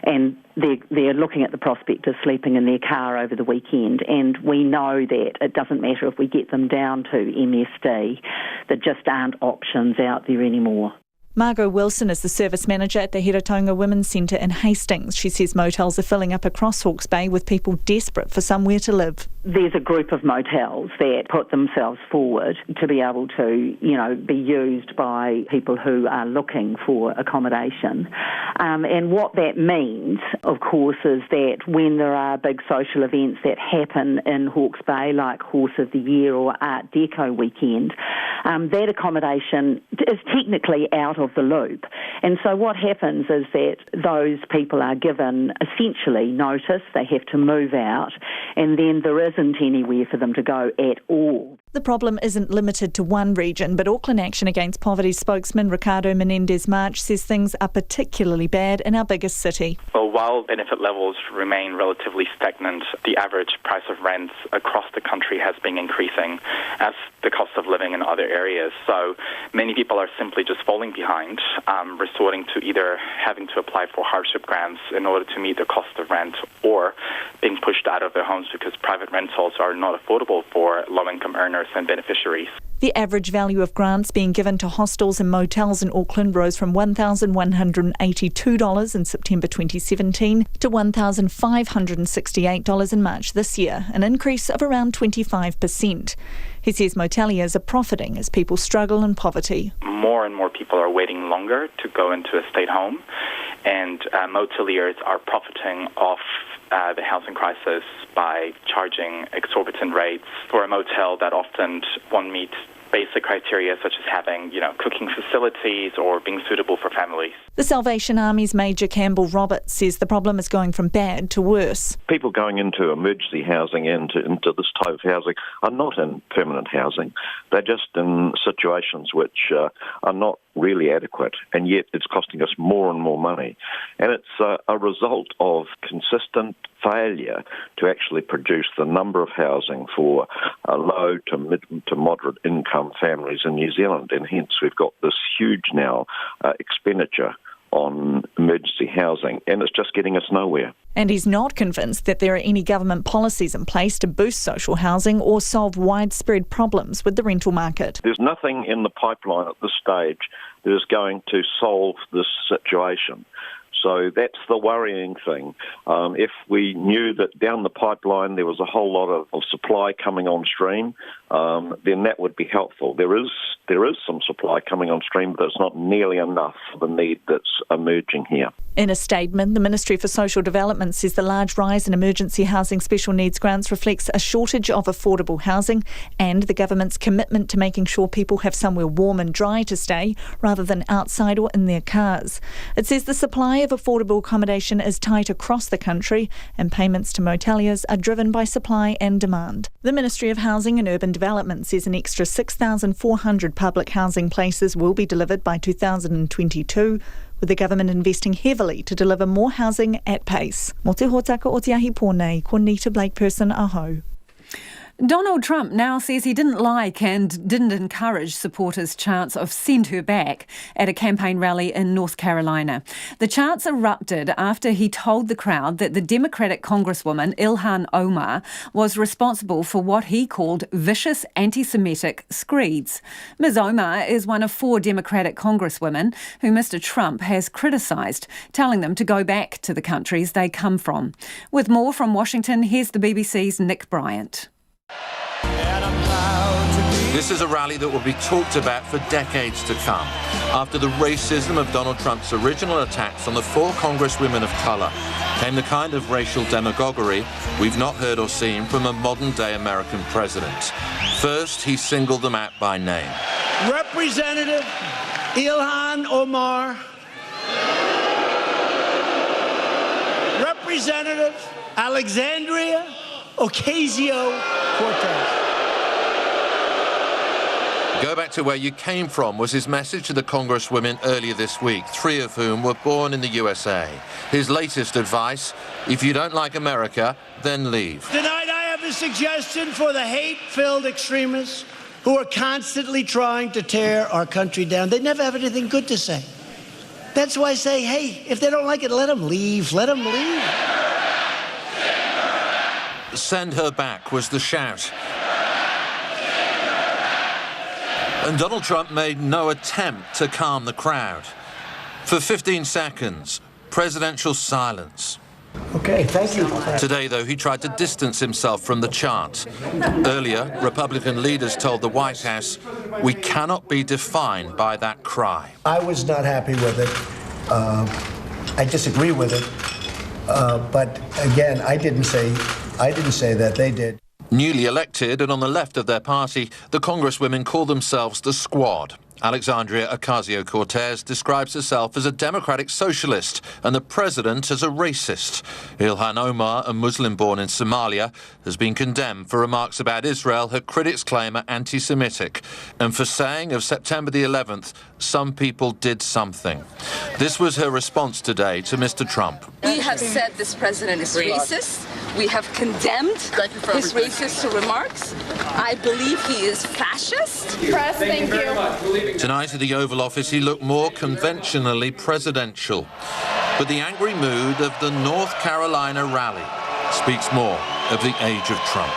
and they're looking at the prospect of sleeping in their car over the weekend, and we know that it doesn't matter if we get them down to MSD, there just aren't options out there anymore. Margot Wilson is the service manager at the Hiratonga Women's Centre in Hastings. She says motels are filling up across Hawke's Bay with people desperate for somewhere to live. There's a group of motels that put themselves forward to be able to, be used by people who are looking for accommodation. And what that means, of course, is that when there are big social events that happen in Hawke's Bay, like Horse of the Year or Art Deco weekend, that accommodation is technically out of the loop. And so what happens is that those people are given essentially notice, they have to move out, and then there isn't anywhere for them to go at all. The problem isn't limited to one region, but Auckland Action Against Poverty spokesman Ricardo Menendez-March says things are particularly bad in our biggest city. Well, while benefit levels remain relatively stagnant, the average price of rents across the country has been increasing as the cost of living in other areas. So many people are simply just falling behind, resorting to either having to apply for hardship grants in order to meet the cost of rent or being pushed out of their homes because private rentals are not affordable for low-income earners and beneficiaries. The average value of grants being given to hostels and motels in Auckland rose from $1,182 in September 2017 to $1,568 in March this year, an increase of around 25%. He says moteliers are profiting as people struggle in poverty. More and more people are waiting longer to go into a state home, and moteliers are profiting off the housing crisis by charging exorbitant rates for a motel that often won't meet basic criteria such as having, cooking facilities or being suitable for families. The Salvation Army's Major Campbell Roberts says the problem is going from bad to worse. People going into emergency housing and into this type of housing are not in permanent housing. They're just in situations which are not really adequate, and yet it's costing us more and more money. And it's a result of consistent failure to actually produce the number of housing for low to mid to moderate income families in New Zealand, and hence we've got this huge now expenditure on emergency housing, and it's just getting us nowhere. And he's not convinced that there are any government policies in place to boost social housing or solve widespread problems with the rental market. There's nothing in the pipeline at this stage that is going to solve this situation. So that's the worrying thing. If we knew that down the pipeline there was a whole lot of supply coming on stream, then that would be helpful. There is some supply coming on stream, but it's not nearly enough for the need that's emerging here. In a statement, the Ministry for Social Development says the large rise in emergency housing special needs grants reflects a shortage of affordable housing and the government's commitment to making sure people have somewhere warm and dry to stay rather than outside or in their cars. It says the supply of affordable accommodation is tight across the country and payments to moteliers are driven by supply and demand. The Ministry of Housing and Urban Development says an extra 6,400 public housing places will be delivered by 2022, with the government investing heavily to deliver more housing at pace. Mo te hōtaka o te ahi pōnei, ko Nita Blake-Person aho. Donald Trump now says he didn't like and didn't encourage supporters' chants of "send her back" at a campaign rally in North Carolina. The chants erupted after he told the crowd that the Democratic Congresswoman Ilhan Omar was responsible for what he called vicious anti-Semitic screeds. Ms. Omar is one of 4 Democratic Congresswomen who Mr. Trump has criticised, telling them to go back to the countries they come from. With more from Washington, here's the BBC's Nick Bryant. This is a rally that will be talked about for decades to come, after the racism of Donald Trump's original attacks on the 4 congresswomen of colour came the kind of racial demagoguery we've not heard or seen from a modern-day American president. First, he singled them out by name. Representative Ilhan Omar, Representative Alexandria Ocasio-Cortez. Go back to where you came from was his message to the congresswomen earlier this week, 3 of whom were born in the USA. His latest advice: if you don't like America, then leave. Tonight I have a suggestion for the hate-filled extremists who are constantly trying to tear our country down. They never have anything good to say. That's why I say, hey, if they don't like it, let them leave. Let them leave. Send her back was the shout. And Donald Trump made no attempt to calm the crowd. For 15 seconds, presidential silence. Okay, thank you. Today, though, he tried to distance himself from the chant. Earlier, Republican leaders told the White House, "We cannot be defined by that cry." I was not happy with it. I disagree with it. But again, I didn't say that, they did. Newly elected and on the left of their party, the congresswomen call themselves the Squad. Alexandria Ocasio-Cortez describes herself as a democratic socialist and the president as a racist. Ilhan Omar, a Muslim born in Somalia, has been condemned for remarks about Israel her critics claim are anti-Semitic, and for saying of September the 11th, some people did something. This was her response today to Mr. Trump. We have said this president is racist. We have condemned his racist remarks. I believe he is fascist. Press, thank you. Tonight at the Oval Office, he looked more conventionally presidential. But the angry mood of the North Carolina rally speaks more of the age of Trump.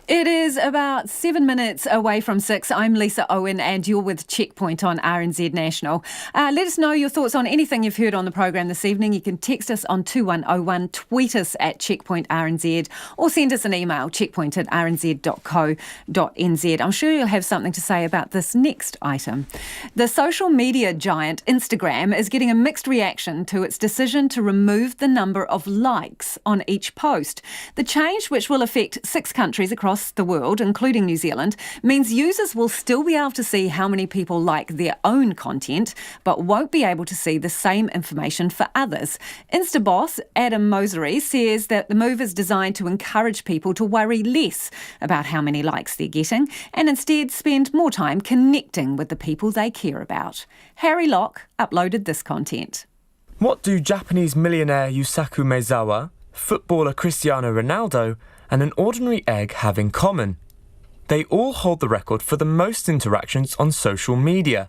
It is about 7 minutes away from 6. I'm Lisa Owen and you're with Checkpoint on RNZ National. Let us know your thoughts on anything you've heard on the programme this evening. You can text us on 2101, tweet us at Checkpoint RNZ or send us an email, checkpoint@rnz.co.nz. I'm sure you'll have something to say about this next item. The social media giant Instagram is getting a mixed reaction to its decision to remove the number of likes on each post. The change, which will affect 6 countries across the world, including New Zealand, means users will still be able to see how many people like their own content, but won't be able to see the same information for others. Insta boss Adam Mosery says that the move is designed to encourage people to worry less about how many likes they're getting and instead spend more time connecting with the people they care about. Harry Locke uploaded this content. What do Japanese millionaire Yusaku Maezawa, footballer Cristiano Ronaldo, and an ordinary egg have in common? They all hold the record for the most interactions on social media.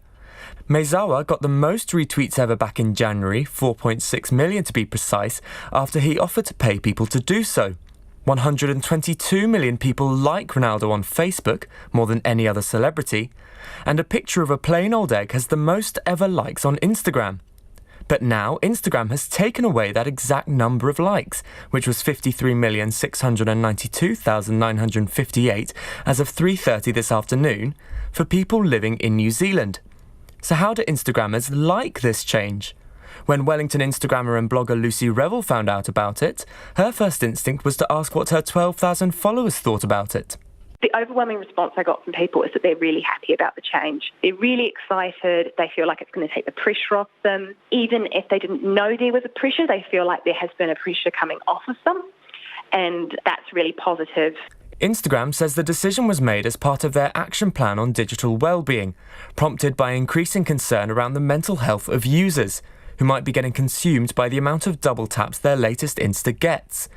Maezawa got the most retweets ever back in January, 4.6 million to be precise, after he offered to pay people to do so. 122 million people like Ronaldo on Facebook, more than any other celebrity, and a picture of a plain old egg has the most ever likes on Instagram. But now Instagram has taken away that exact number of likes, which was 53,692,958 as of 3:30 this afternoon, for people living in New Zealand. So how do Instagrammers like this change? When Wellington Instagrammer and blogger Lucy Revell found out about it, her first instinct was to ask what her 12,000 followers thought about it. The overwhelming response I got from people is that they're really happy about the change. They're really excited. They feel like it's going to take the pressure off them. Even if they didn't know there was a pressure, they feel like there has been a pressure coming off of them. And that's really positive. Instagram says the decision was made as part of their action plan on digital well-being, prompted by increasing concern around the mental health of users, who might be getting consumed by the amount of double taps their latest Insta gets.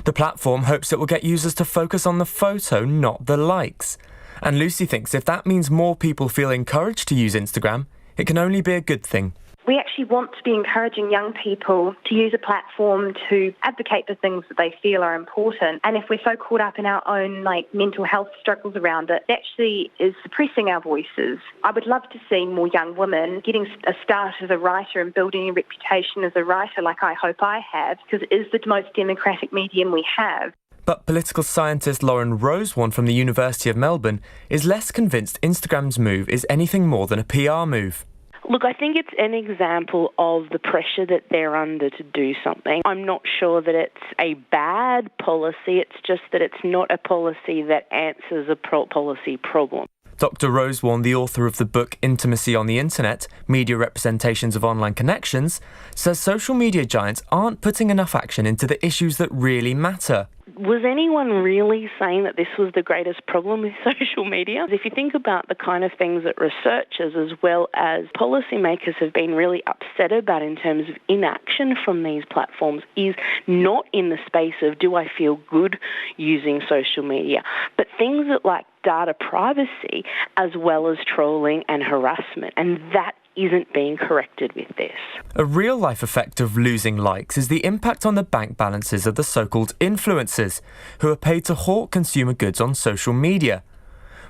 The platform hopes it will get users to focus on the photo, not the likes. And Lucy thinks if that means more people feel encouraged to use Instagram, it can only be a good thing. We actually want to be encouraging young people to use a platform to advocate for things that they feel are important. And if we're so caught up in our own mental health struggles around it, it actually is suppressing our voices. I would love to see more young women getting a start as a writer and building a reputation as a writer like I hope I have, because it is the most democratic medium we have. But political scientist Lauren Rosewarne from the University of Melbourne is less convinced Instagram's move is anything more than a PR move. Look, I think it's an example of the pressure that they're under to do something. I'm not sure that it's a bad policy, it's just that it's not a policy that answers a policy problem. Dr. Rosewarne, the author of the book Intimacy on the Internet, Media Representations of Online Connections, says social media giants aren't putting enough action into the issues that really matter. Was anyone really saying that this was the greatest problem with social media? If you think about the kind of things that researchers as well as policymakers have been really upset about in terms of inaction from these platforms is not in the space of do I feel good using social media, but things that like data privacy as well as trolling and harassment, and that isn't being corrected with this. A real-life effect of losing likes is the impact on the bank balances of the so-called influencers, who are paid to hawk consumer goods on social media.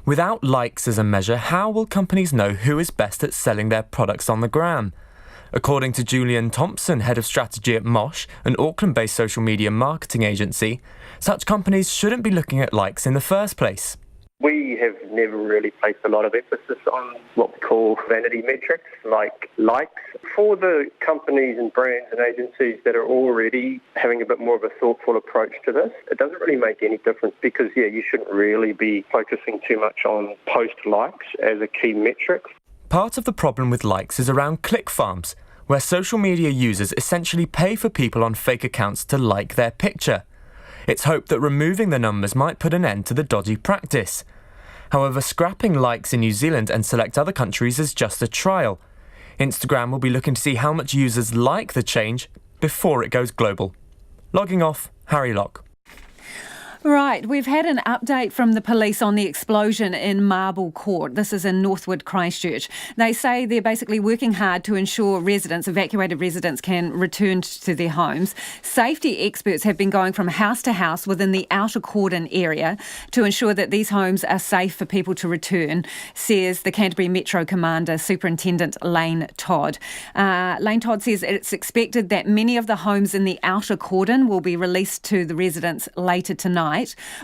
Without likes as a measure, how will companies know who is best at selling their products on the gram? According to Julian Thompson, head of strategy at Mosh, an Auckland-based social media marketing agency, such companies shouldn't be looking at likes in the first place. We have never really placed a lot of emphasis on what we call vanity metrics, like likes. For the companies and brands and agencies that are already having a bit more of a thoughtful approach to this, it doesn't really make any difference because, you shouldn't really be focusing too much on post likes as a key metric. Part of the problem with likes is around click farms, where social media users essentially pay for people on fake accounts to like their picture. It's hoped that removing the numbers might put an end to the dodgy practice. However, scrapping likes in New Zealand and select other countries is just a trial. Instagram will be looking to see how much users like the change before it goes global. Logging off, Harry Locke. Right, we've had an update from the police on the explosion in Marble Court. This is in Northwood, Christchurch. They say they're basically working hard to ensure evacuated residents can return to their homes. Safety experts have been going from house to house within the outer cordon area to ensure that these homes are safe for people to return, says the Canterbury Metro Commander Superintendent Lane Todd. Lane Todd says it's expected that many of the homes in the outer cordon will be released to the residents later tonight.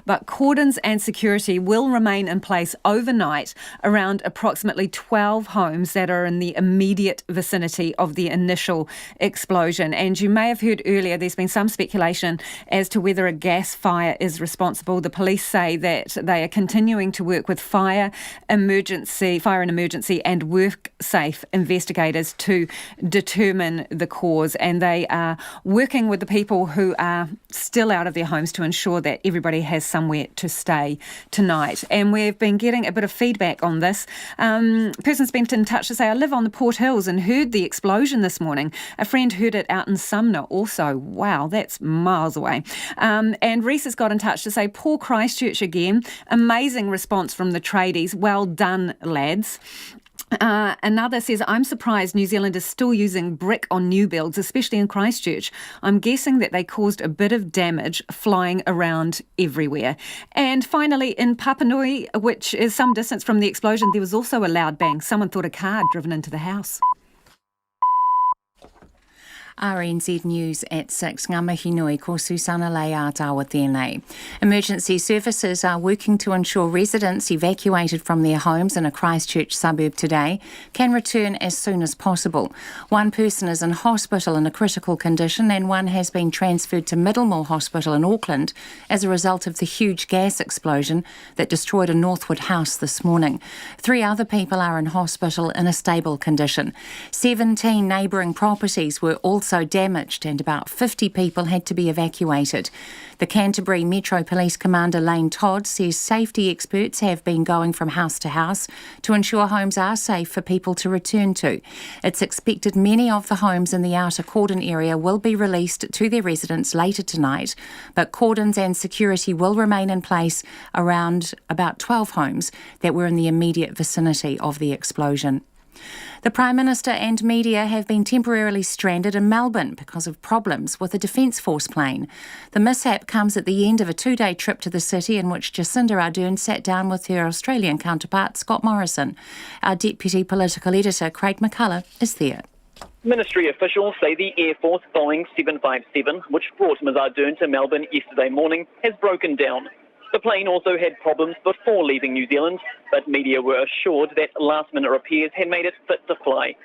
But cordons and security will remain in place overnight around approximately 12 homes that are in the immediate vicinity of the initial explosion. And you may have heard earlier there's been some speculation as to whether a gas fire is responsible. The police say that they are continuing to work with fire and emergency and WorkSafe investigators to determine the cause, and they are working with the people who are still out of their homes to ensure that everybody has somewhere to stay tonight. And we've been getting a bit of feedback on this. Person's been in touch to say, I live on the Port Hills and heard the explosion this morning. A friend heard it out in Sumner also. Wow, that's miles away. And Reese has got in touch to say, poor Christchurch again. Amazing response from the tradies. Well done, lads. Another says, I'm surprised New Zealand is still using brick on new builds, especially in Christchurch. I'm guessing that they caused a bit of damage flying around everywhere. And finally, in Papanui, which is some distance from the explosion, there was also a loud bang. Someone thought a car had driven into the house. RNZ News at 6. Ngā mihi nui, ko Susana Lei a tawa tēnei. Emergency services are working to ensure residents evacuated from their homes in a Christchurch suburb today can return as soon as possible. One person is in hospital in a critical condition and one has been transferred to Middlemore Hospital in Auckland as a result of the huge gas explosion that destroyed a Northwood house this morning. 3 other people are in hospital in a stable condition. 17 neighbouring properties were also damaged and about 50 people had to be evacuated. The Canterbury Metro Police Commander Lane Todd says safety experts have been going from house to house to ensure homes are safe for people to return to. It's expected many of the homes in the outer cordon area will be released to their residents later tonight, but cordons and security will remain in place around about 12 homes that were in the immediate vicinity of the explosion. The Prime Minister and media have been temporarily stranded in Melbourne because of problems with a Defence Force plane. The mishap comes at the end of a 2-day trip to the city in which Jacinda Ardern sat down with her Australian counterpart Scott Morrison. Our Deputy Political Editor Craig McCullough is there. Ministry officials say the Air Force Boeing 757, which brought Ms Ardern to Melbourne yesterday morning, has broken down. The plane also had problems before leaving New Zealand, but media were assured that last-minute repairs had made it fit to fly.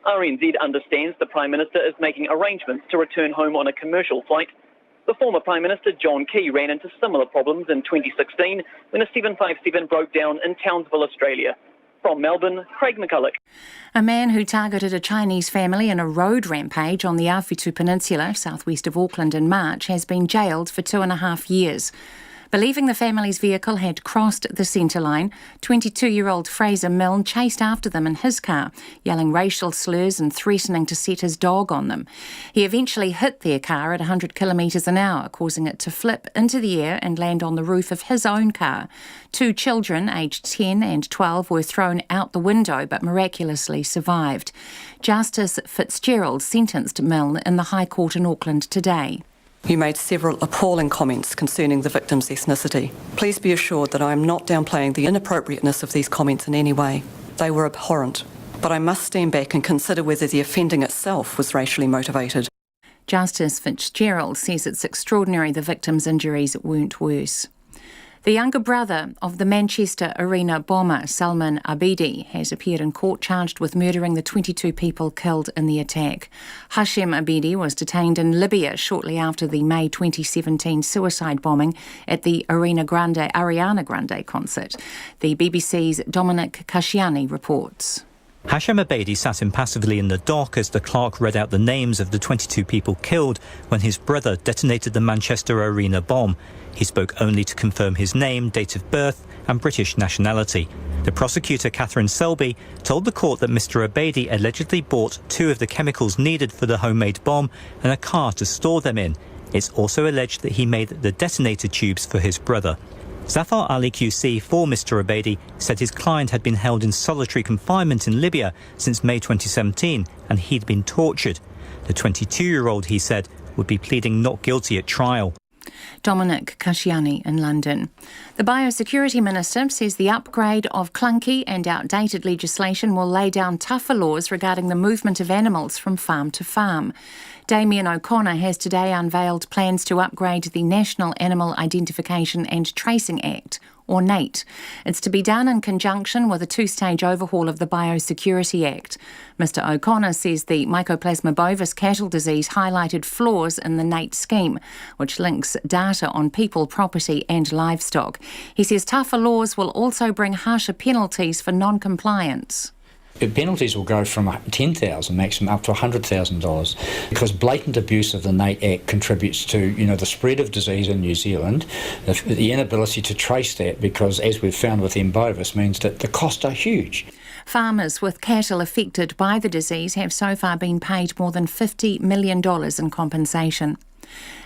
RNZ understands the Prime Minister is making arrangements to return home on a commercial flight. The former Prime Minister John Key ran into similar problems in 2016 when a 757 broke down in Townsville, Australia. From Melbourne, Craig McCullough. A man who targeted a Chinese family in a road rampage on the Awhitu Peninsula, southwest of Auckland in March, has been jailed for 2.5 years. Believing the family's vehicle had crossed the centre line, 22-year-old Fraser Milne chased after them in his car, yelling racial slurs and threatening to set his dog on them. He eventually hit their car at 100 kilometres an hour, causing it to flip into the air and land on the roof of his own car. 2 children, aged 10 and 12, were thrown out the window but miraculously survived. Justice Fitzgerald sentenced Milne in the High Court in Auckland today. You made several appalling comments concerning the victim's ethnicity. Please be assured that I am not downplaying the inappropriateness of these comments in any way. They were abhorrent. But I must stand back and consider whether the offending itself was racially motivated. Justice Fitzgerald says it's extraordinary the victim's injuries weren't worse. The younger brother of the Manchester Arena bomber, Salman Abedi, has appeared in court charged with murdering the 22 people killed in the attack. Hashem Abedi was detained in Libya shortly after the May 2017 suicide bombing at the Ariana Grande concert. The BBC's Dominic Kashiani reports. Hashem Abedi sat impassively in the dock as the clerk read out the names of the 22 people killed when his brother detonated the Manchester Arena bomb. He spoke only to confirm his name, date of birth and British nationality. The prosecutor, Catherine Selby, told the court that Mr Abedi allegedly bought 2 of the chemicals needed for the homemade bomb and a car to store them in. It's also alleged that he made the detonator tubes for his brother. Zafar Ali QC for Mr. Obeidi said his client had been held in solitary confinement in Libya since May 2017 and he'd been tortured. The 22-year-old, he said, would be pleading not guilty at trial. Dominic Kashiani in London. The Biosecurity Minister says the upgrade of clunky and outdated legislation will lay down tougher laws regarding the movement of animals from farm to farm. Damien O'Connor has today unveiled plans to upgrade the National Animal Identification and Tracing Act, or NAIT. It's to be done in conjunction with a two-stage overhaul of the Biosecurity Act. Mr O'Connor says the Mycoplasma bovis cattle disease highlighted flaws in the NAIT scheme, which links data on people, property and livestock. He says tougher laws will also bring harsher penalties for non-compliance. Penalties will go from $10,000 maximum up to $100,000 because blatant abuse of the NAIT Act contributes to, the spread of disease in New Zealand. The inability to trace that, because as we've found with M. bovis, means that the costs are huge. Farmers with cattle affected by the disease have so far been paid more than $50 million in compensation.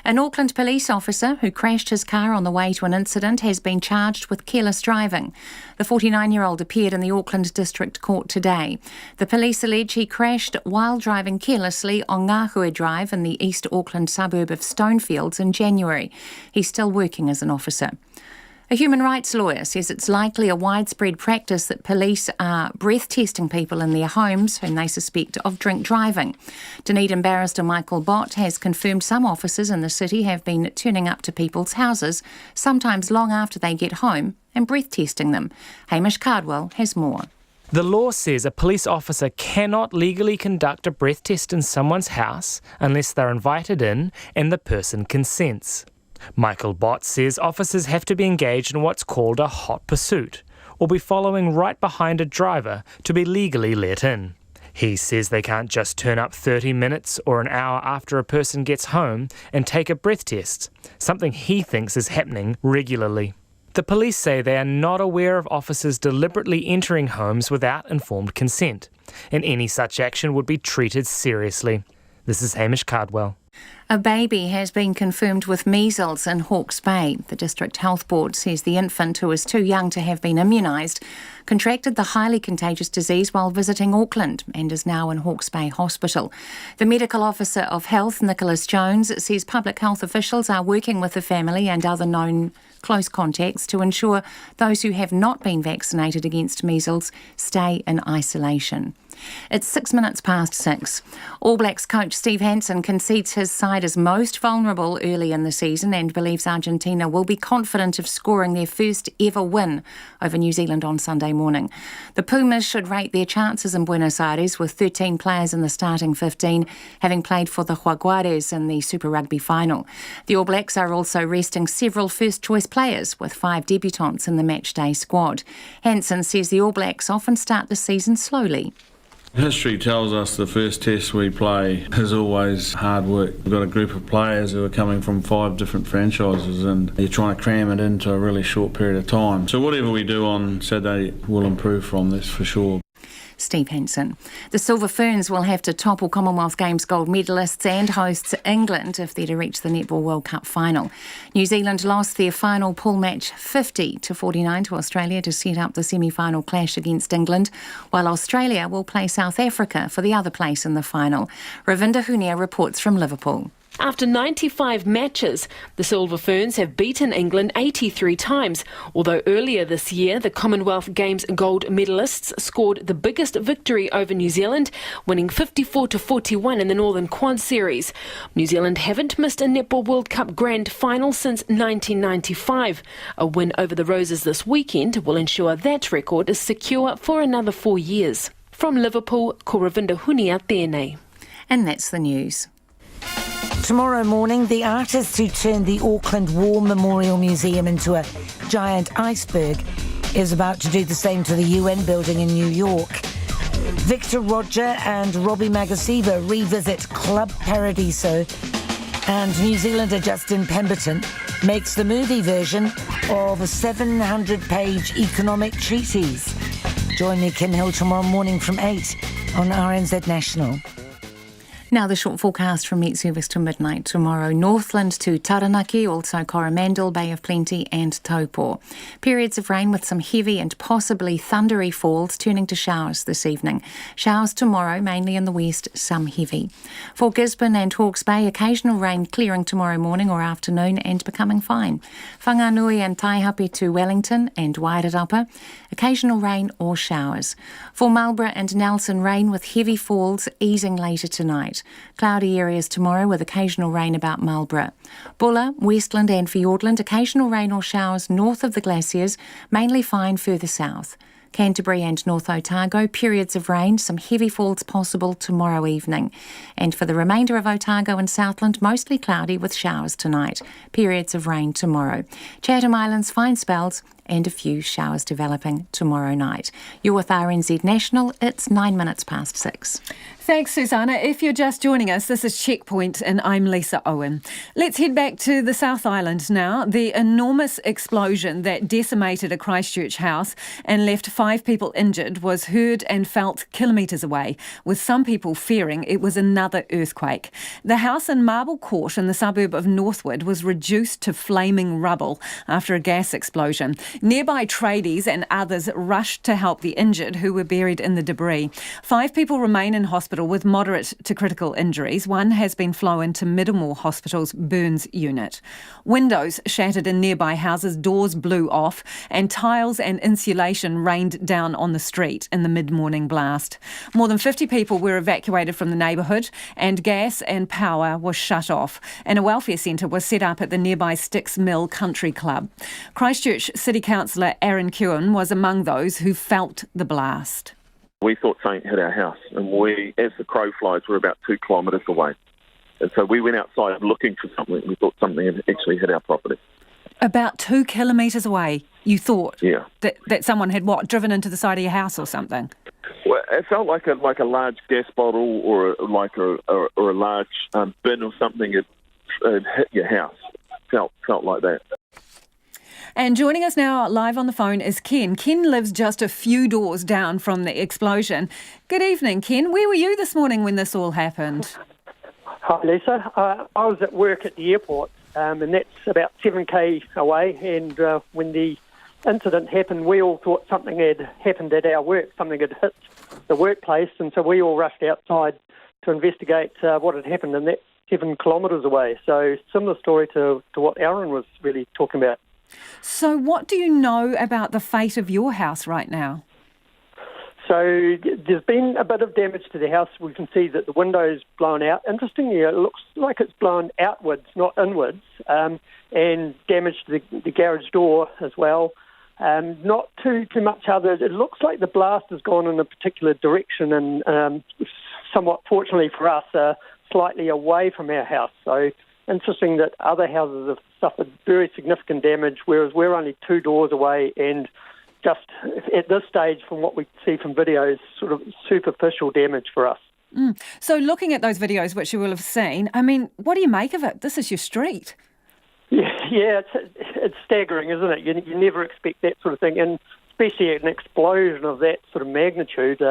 An Auckland police officer who crashed his car on the way to an incident has been charged with careless driving. The 49-year-old appeared in the Auckland District Court today. The police allege he crashed while driving carelessly on Ngāhua Drive in the East Auckland suburb of Stonefields in January. He's still working as an officer. A human rights lawyer says it's likely a widespread practice that police are breath testing people in their homes whom they suspect of drink driving. Dunedin barrister Michael Bott has confirmed some officers in the city have been turning up to people's houses, sometimes long after they get home, and breath testing them. Hamish Cardwell has more. The law says a police officer cannot legally conduct a breath test in someone's house unless they're invited in and the person consents. Michael Bott says officers have to be engaged in what's called a hot pursuit, or be following right behind a driver to be legally let in. He says they can't just turn up 30 minutes or an hour after a person gets home and take a breath test, something he thinks is happening regularly. The police say they are not aware of officers deliberately entering homes without informed consent, and any such action would be treated seriously. This is Hamish Cardwell. A baby has been confirmed with measles in Hawke's Bay. The District Health Board says the infant, who is too young to have been immunised, contracted the highly contagious disease while visiting Auckland and is now in Hawke's Bay Hospital. The Medical Officer of Health, Nicholas Jones, says public health officials are working with the family and other known close contacts to ensure those who have not been vaccinated against measles stay in isolation. It's 6 minutes past 6. All Blacks coach Steve Hansen concedes his side is most vulnerable early in the season and believes Argentina will be confident of scoring their first ever win over New Zealand on Sunday morning. The Pumas should rate their chances in Buenos Aires with 13 players in the starting 15, having played for the Jaguares in the Super Rugby final. The All Blacks are also resting several first-choice players, with 5 debutants in the matchday squad. Hansen says the All Blacks often start the season slowly. History tells us the first test we play is always hard work. We've got a group of players who are coming from 5 different franchises and you're trying to cram it into a really short period of time. So whatever we do on Saturday will improve from this for sure. Steve Hansen. The Silver Ferns will have to topple Commonwealth Games gold medalists and hosts England if they're to reach the Netball World Cup final. New Zealand lost their final pool match 50-49 to Australia to set up the semi-final clash against England, while Australia will play South Africa for the other place in the final. Ravinda Hunia reports from Liverpool. After 95 matches, the Silver Ferns have beaten England 83 times, although earlier this year the Commonwealth Games gold medalists scored the biggest victory over New Zealand, winning 54-41 in the Northern Quad Series. New Zealand haven't missed a Netball World Cup grand final since 1995. A win over the Roses this weekend will ensure that record is secure for another 4 years. From Liverpool, Ravinda Hunia tēnei. And that's the news. Tomorrow morning, the artist who turned the Auckland War Memorial Museum into a giant iceberg is about to do the same to the UN building in New York. Victor Roger and Robbie Magasiva revisit Club Paradiso, and New Zealander Justin Pemberton makes the movie version of a 700-page economic treatise. Join me, Kim Hill, tomorrow morning from 8 on RNZ National. Now the short forecast from Met Service to midnight tomorrow. Northland to Taranaki, also Coromandel, Bay of Plenty and Taupo. Periods of rain with some heavy and possibly thundery falls turning to showers this evening. Showers tomorrow, mainly in the west, some heavy. For Gisborne and Hawke's Bay, occasional rain clearing tomorrow morning or afternoon and becoming fine. Whanganui and Taihape to Wellington and Wairarapa, occasional rain or showers. For Marlborough and Nelson, rain with heavy falls easing later tonight. Cloudy areas tomorrow with occasional rain about Marlborough. Bulla, Westland and Fiordland, occasional rain or showers north of the glaciers, mainly fine further south. Canterbury and North Otago, periods of rain, some heavy falls possible tomorrow evening. And for the remainder of Otago and Southland, mostly cloudy with showers tonight. Periods of rain tomorrow. Chatham Islands, fine spells and a few showers developing tomorrow night. You're with RNZ National. It's 6:09. Thanks, Susanna. If you're just joining us, this is Checkpoint and I'm Lisa Owen. Let's head back to the South Island now. The enormous explosion that decimated a Christchurch house and left 5 people injured was heard and felt kilometres away, with some people fearing it was another earthquake. The house in Marble Court in the suburb of Northwood was reduced to flaming rubble after a gas explosion. Nearby tradies and others rushed to help the injured who were buried in the debris. 5 people remain in hospital with moderate to critical injuries. One has been flown to Middlemore Hospital's burns unit. Windows shattered in nearby houses, doors blew off, and tiles and insulation rained down on the street in the mid-morning blast. More than 50 people were evacuated from the neighbourhood and gas and power was shut off. And a welfare centre was set up at the nearby Sticks Mill Country Club. Christchurch City Councillor Aaron Kewen was among those who felt the blast. We thought something hit our house, and we, as the crow flies, were about 2 kilometres away. And so we went outside looking for something. We thought something had actually hit our property. About 2 kilometres away, you thought? Yeah. That someone had, driven into the side of your house or something? Well, it felt like a large gas bottle or a large bin or something had hit your house. Felt like that. And joining us now live on the phone is Ken. Ken lives just a few doors down from the explosion. Good evening, Ken. Where were you this morning when this all happened? Hi, Lisa. I was at work at the airport, and that's about 7k away. And when the incident happened, we all thought something had happened at our work, something had hit the workplace, and so we all rushed outside to investigate what had happened, and that's 7 kilometres away. So similar story to what Ardern was really talking about. So what do you know about the fate of your house right now? So there's been a bit of damage to the house. We can see that the window's blown out. Interestingly, it looks like it's blown outwards, not inwards, and damage to the garage door as well. Not too much other. It looks like the blast has gone in a particular direction and somewhat fortunately for us, slightly away from our house. So interesting that other houses have suffered very significant damage, whereas we're only 2 doors away and just at this stage, from what we see from videos, sort of superficial damage for us. So looking at those videos, which you will have seen, I mean, what do you make of it? This is your street. Yeah, it's staggering, isn't it? You never expect that sort of thing, and especially an explosion of that sort of magnitude.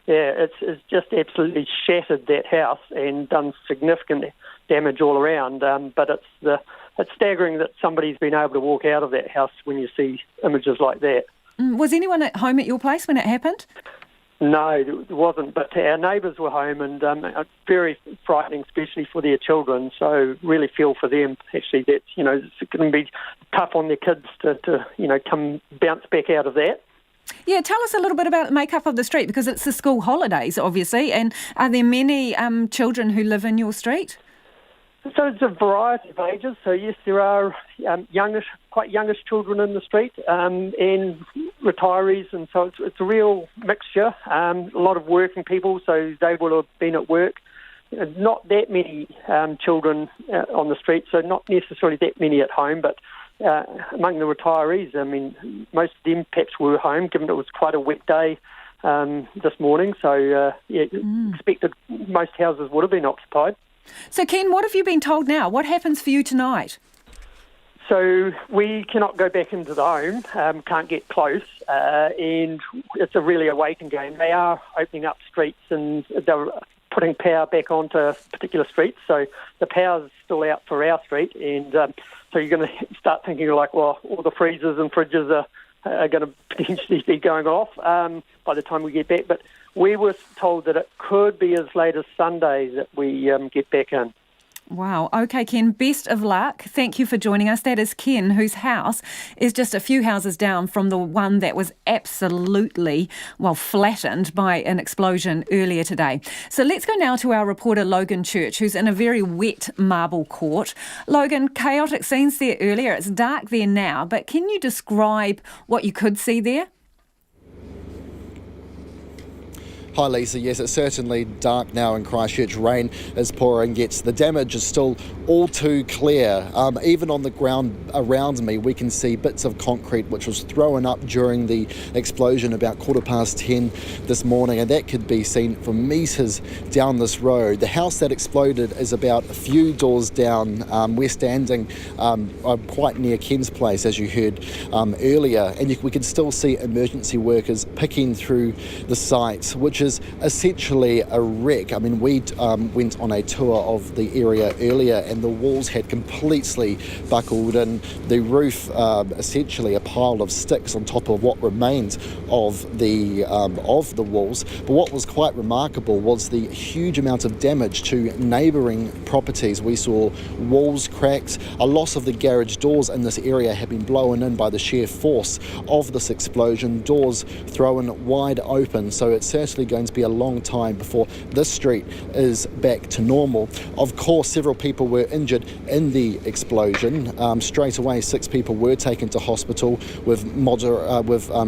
It's just absolutely shattered that house and done significant damage all around. But it's staggering that somebody's been able to walk out of that house when you see images like that. Was anyone at home at your place when it happened? No, there wasn't, but our neighbours were home, and very frightening, especially for their children. So really feel for them, actually, that, it's going to be tough on their kids to come bounce back out of that. Yeah, tell us a little bit about the makeup of the street, because it's the school holidays, obviously, and are there many children who live in your street? So it's a variety of ages. So yes, there are quite youngish children in the street, and retirees, and so it's a real mixture. A lot of working people, so they will have been at work. Not that many children on the street, so not necessarily that many at home, but among the retirees, I mean, most of them perhaps were home, given it was quite a wet day this morning. So expected most houses would have been occupied. So, Ken, what have you been told now? What happens for you tonight? So we cannot go back into the home, can't get close, and it's a really a waiting game. They are opening up streets, and they're putting power back onto particular streets. So the power's still out for our street, and so you're going to start thinking like, well, all the freezers and fridges are going to potentially be going off by the time we get back. But we were told that it could be as late as Sunday that we get back in. Wow. OK, Ken, best of luck. Thank you for joining us. That is Ken, whose house is just a few houses down from the one that was absolutely, flattened by an explosion earlier today. So let's go now to our reporter, Logan Church, who's in a very wet Marble Court. Logan, chaotic scenes there earlier. It's dark there now, but can you describe what you could see there? Hi Lisa, yes, it's certainly dark now in Christchurch. Rain is pouring, yet the damage is still all too clear. Even on the ground around me, we can see bits of concrete which was thrown up during the explosion about 10:15 this morning, and that could be seen for metres down this road. The house that exploded is about a few doors down. We're standing quite near Ken's place, as you heard earlier, and we can still see emergency workers picking through the site, which is essentially a wreck. I mean, we went on a tour of the area earlier, and the walls had completely buckled in. The roof, essentially a pile of sticks on top of what remains of the walls. But what was quite remarkable was the huge amount of damage to neighbouring properties. We saw walls cracked. A lot of the garage doors in this area have been blown in by the sheer force of this explosion. Doors thrown wide open, so it's certainly going to be a long time before this street is back to normal. Of course, several people were injured in the explosion. Straight away, 6 people were taken to hospital with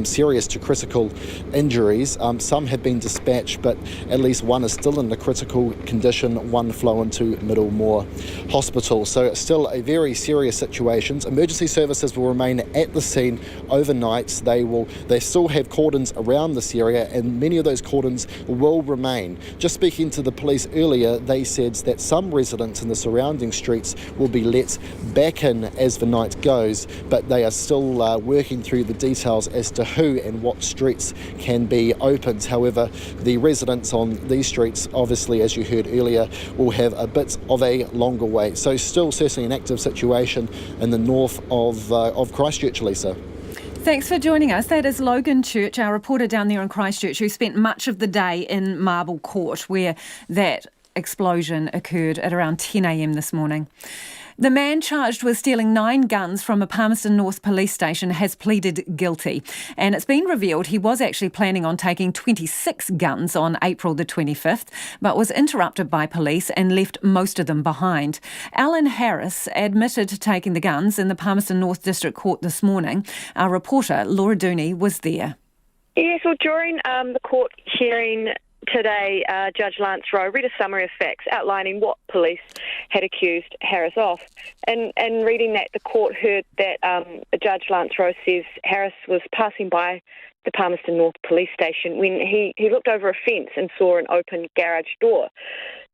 serious to critical injuries. Some have been dispatched, but at least one is still in a critical condition. One flown to Middlemore Hospital. So it's still a very serious situation. Emergency services will remain at the scene overnight. They still have cordons around this area, and many of those cordons will remain. Just speaking to the police earlier, they said that some residents in the surrounding streets will be let back in as the night goes, but they are still working through the details as to who and what streets can be opened. However, the residents on these streets, obviously, as you heard earlier, will have a bit of a longer wait. So still certainly an active situation in the north of Christchurch, Lisa. Thanks for joining us. That is Logan Church, our reporter down there in Christchurch, who spent much of the day in Marble Court, where that explosion occurred at around 10 a.m. this morning. The man charged with stealing 9 guns from a Palmerston North police station has pleaded guilty. And it's been revealed he was actually planning on taking 26 guns on April the 25th, but was interrupted by police and left most of them behind. Alan Harris admitted to taking the guns in the Palmerston North District Court this morning. Our reporter, Laura Dooney, was there. Yes, well, during the court hearing today, Judge Lance Rowe read a summary of facts outlining what police had accused Harris of. And reading that, the court heard that Judge Lance Rowe says Harris was passing by the Palmerston North police station when he looked over a fence and saw an open garage door.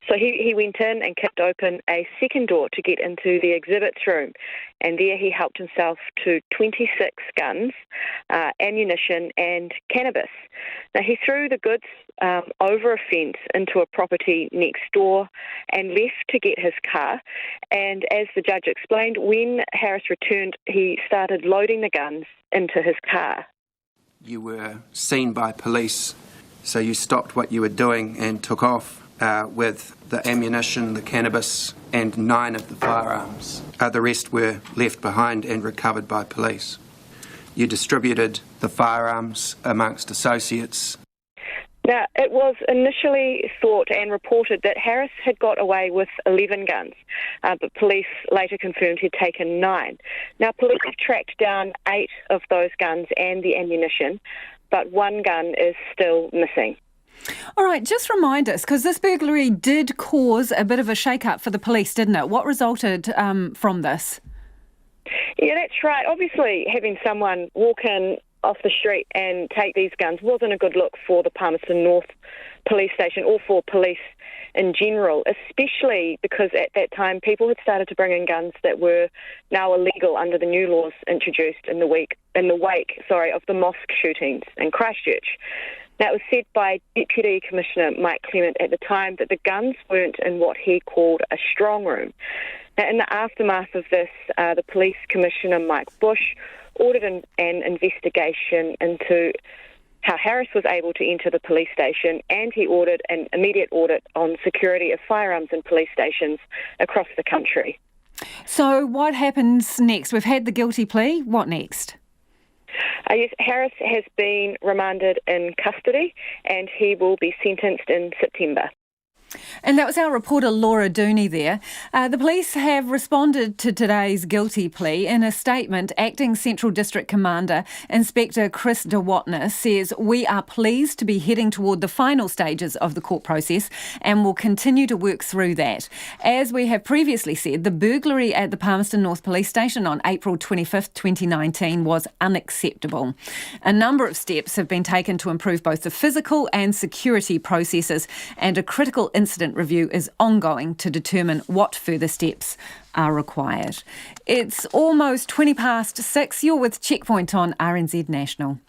So he went in and kicked open a second door to get into the exhibits room, and there he helped himself to 26 guns, ammunition and cannabis. Now he threw the goods over a fence into a property next door and left to get his car, and as the judge explained, when Harris returned, he started loading the guns into his car. You were seen by police, so you stopped what you were doing and took off with the ammunition, the cannabis, and 9 of the firearms. The rest were left behind and recovered by police. You distributed the firearms amongst associates. Now, it was initially thought and reported that Harris had got away with 11 guns, but police later confirmed he'd taken 9. Now, police have tracked down 8 of those guns and the ammunition, but 1 gun is still missing. All right, just remind us, because this burglary did cause a bit of a shake-up for the police, didn't it? What resulted from this? Yeah, that's right. Obviously, having someone walk in off the street and take these guns wasn't a good look for the Palmerston North police station or for police in general, especially because at that time people had started to bring in guns that were now illegal under the new laws introduced in the wake of the mosque shootings in Christchurch. Now, it was said by Deputy Commissioner Mike Clement at the time that the guns weren't in what he called a strong room. Now, in the aftermath of this, the Police Commissioner Mike Bush ordered an investigation into how Harris was able to enter the police station, and he ordered an immediate audit on security of firearms in police stations across the country. So what happens next? We've had the guilty plea. What next? Yes, Harris has been remanded in custody and he will be sentenced in September. And that was our reporter Laura Dooney there. The police have responded to today's guilty plea. In a statement, Acting Central District Commander Inspector Chris DeWatner says, "We are pleased to be heading toward the final stages of the court process and will continue to work through that. As we have previously said, the burglary at the Palmerston North Police Station on April 25th, 2019 was unacceptable. A number of steps have been taken to improve both the physical and security processes, and a critical incident review is ongoing to determine what further steps are required." It's almost 6:20. You're with Checkpoint on RNZ National.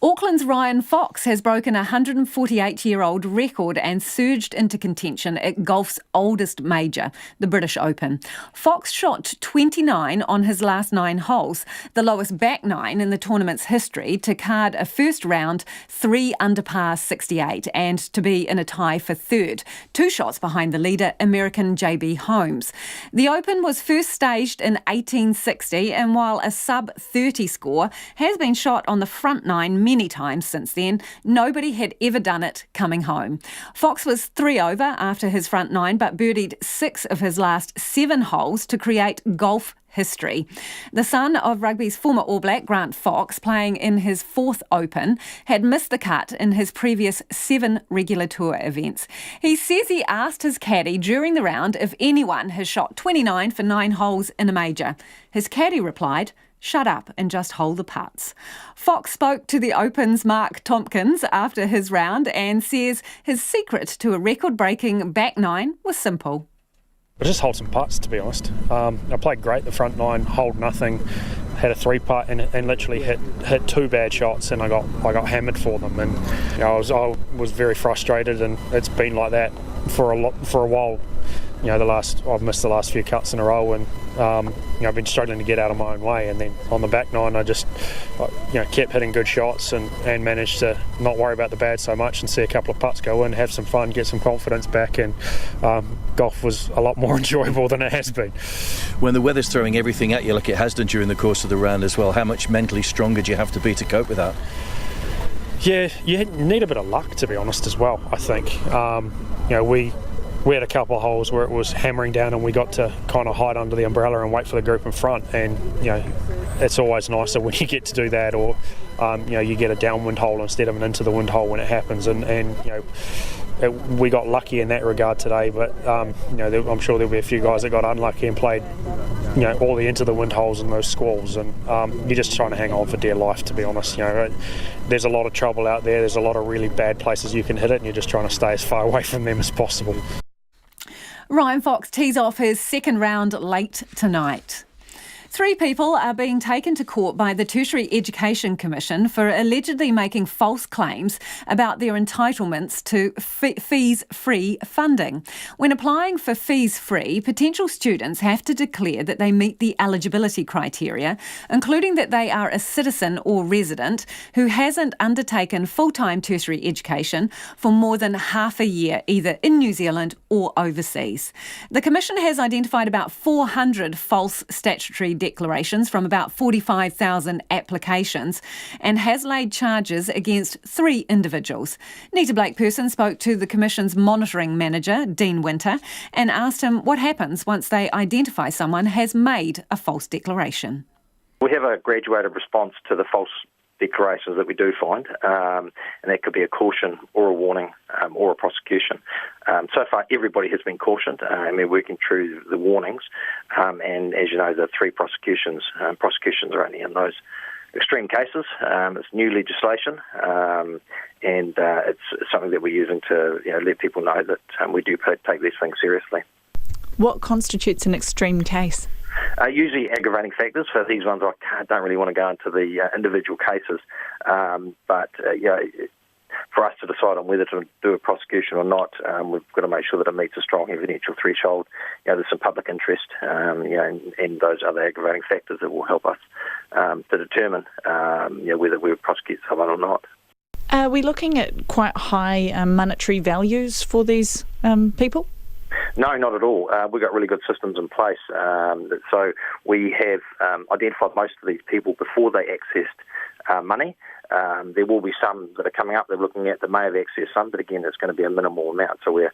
Auckland's Ryan Fox has broken a 148-year-old record and surged into contention at golf's oldest major, the British Open. Fox shot 29 on his last 9 holes, the lowest back 9 in the tournament's history, to card a first round 3 under par 68 and to be in a tie for third, 2 shots behind the leader, American JB Holmes. The Open was first staged in 1860, and while a sub-30 score has been shot on the front 9 many times since then, nobody had ever done it coming home. Fox was 3 over after his front 9, but birdied 6 of his last 7 holes to create golf history. The son of rugby's former All Black, Grant Fox, playing in his 4th Open, had missed the cut in his previous 7 regular tour events. He says he asked his caddy during the round if anyone has shot 29 for 9 holes in a major. His caddy replied, "Shut up and just hold the putts." Fox spoke to the Open's Mark Tompkins after his round and says his secret to a record-breaking back 9 was simple. I just hold some putts, to be honest. I played great the front 9, hold nothing, had a 3-putt and literally hit 2 bad shots, and I got hammered for them. And I was very frustrated, and it's been like that for a while. I've missed the last few cuts in a row, and I've been struggling to get out of my own way. And then on the back 9, I just kept hitting good shots and managed to not worry about the bad so much and see a couple of putts go in, have some fun, get some confidence back, and golf was a lot more enjoyable than it has been. When the weather's throwing everything at you like it has done during the course of the round as well, how much mentally stronger do you have to be to cope with that? Yeah, you need a bit of luck, to be honest, as well, I think. We had a couple of holes where it was hammering down and we got to kind of hide under the umbrella and wait for the group in front, and it's always nicer when you get to do that, or you get a downwind hole instead of an into the wind hole when it happens, and we got lucky in that regard today, but I'm sure there'll be a few guys that got unlucky and played all the into the wind holes in those squalls, and you're just trying to hang on for dear life, to be honest. There's a lot of trouble out there, there's a lot of really bad places you can hit it, and you're just trying to stay as far away from them as possible. Ryan Fox tees off his second round late tonight. 3 people are being taken to court by the Tertiary Education Commission for allegedly making false claims about their entitlements to fees-free funding. When applying for fees-free, potential students have to declare that they meet the eligibility criteria, including that they are a citizen or resident who hasn't undertaken full-time tertiary education for more than half a year, either in New Zealand or overseas. The Commission has identified about 400 false statutory declarations from about 45,000 applications and has laid charges against 3 individuals. Nita Blake-Person spoke to the Commission's monitoring manager, Dean Winter, and asked him what happens once they identify someone has made a false declaration. We have a graduated response to the false declarations that we do find, and that could be a caution or a warning or a prosecution. So far, everybody has been cautioned, and we're working through the warnings. And as you know, the 3 prosecutions are only in those extreme cases. It's new legislation, and it's something that we're using to let people know that we do take these things seriously. What constitutes an extreme case? Usually aggravating factors. For these ones, I don't really want to go into the individual cases, but for us to decide on whether to do a prosecution or not, we've got to make sure that it meets a strong evidential threshold. There's some public interest, and those other aggravating factors that will help us to determine whether we would prosecute someone or not. Are we looking at quite high monetary values for these people? No, not at all. We've got really good systems in place. So we have identified most of these people before they accessed money. There will be some that are coming up they're looking at that may have accessed some, but again, it's going to be a minimal amount. So we're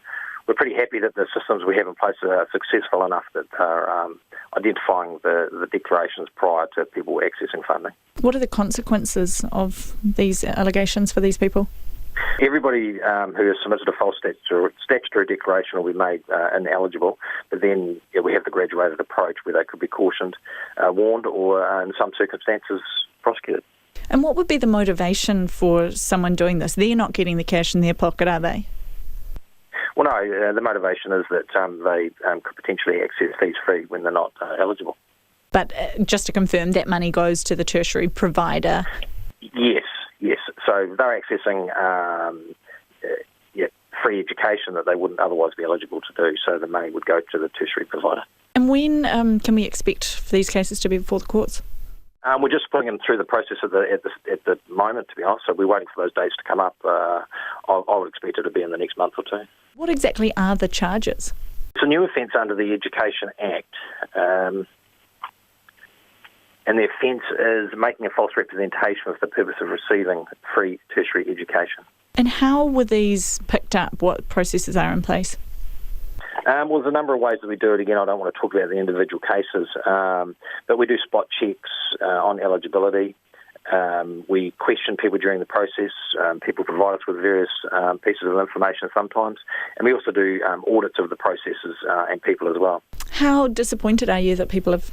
pretty happy that the systems we have in place are successful enough that are identifying the declarations prior to people accessing funding. What are the consequences of these allegations for these people? Everybody who has submitted a false statutory declaration will be made ineligible, but then we have the graduated approach where they could be cautioned, warned, or in some circumstances prosecuted. And what would be the motivation for someone doing this? They're not getting the cash in their pocket, are they? Well, no, the motivation is that they could potentially access fees free when they're not eligible. But just to confirm, that money goes to the tertiary provider? Yes. So they're accessing free education that they wouldn't otherwise be eligible to do, so the money would go to the tertiary provider. And when can we expect for these cases to be before the courts? We're just putting them through the process at the moment, to be honest, so we're waiting for those dates to come up. I would expect it to be in the next month or two. What exactly are the charges? It's a new offence under the Education Act, and the offence is making a false representation for the purpose of receiving free tertiary education. And how were these picked up? What processes are in place? Well, there's a number of ways that we do it. Again, I don't want to talk about the individual cases, but we do spot checks on eligibility. We question people during the process. People provide us with various pieces of information sometimes, and we also do audits of the processes and people as well. How disappointed are you that people have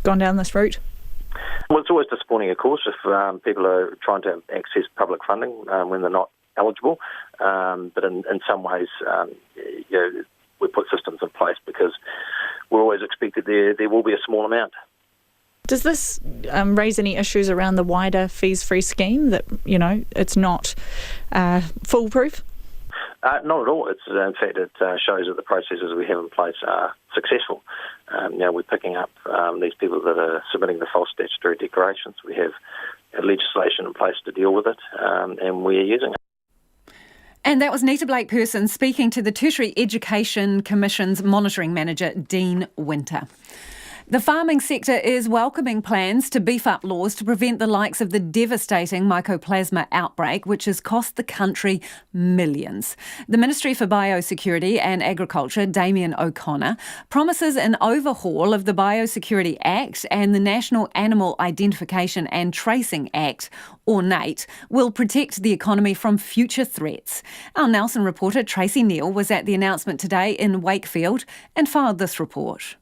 gone down this route? Well, it's always disappointing, of course, if people are trying to access public funding when they're not eligible. But in some ways, we put systems in place because we're always expected there will be a small amount. Does this raise any issues around the wider fees-free scheme that, it's not foolproof? Not at all. In fact, it shows that the processes we have in place are successful. We're picking up these people that are submitting the false statutory declarations. We have legislation in place to deal with it, and we're using it. And that was Nita Blake-Person speaking to the Tertiary Education Commission's Monitoring Manager, Dean Winter. The farming sector is welcoming plans to beef up laws to prevent the likes of the devastating mycoplasma outbreak, which has cost the country millions. The Ministry for Biosecurity and Agriculture, Damien O'Connor, promises an overhaul of the Biosecurity Act and the National Animal Identification and Tracing Act, or NAIT, will protect the economy from future threats. Our Nelson reporter Tracy Neal was at the announcement today in Wakefield and filed this report.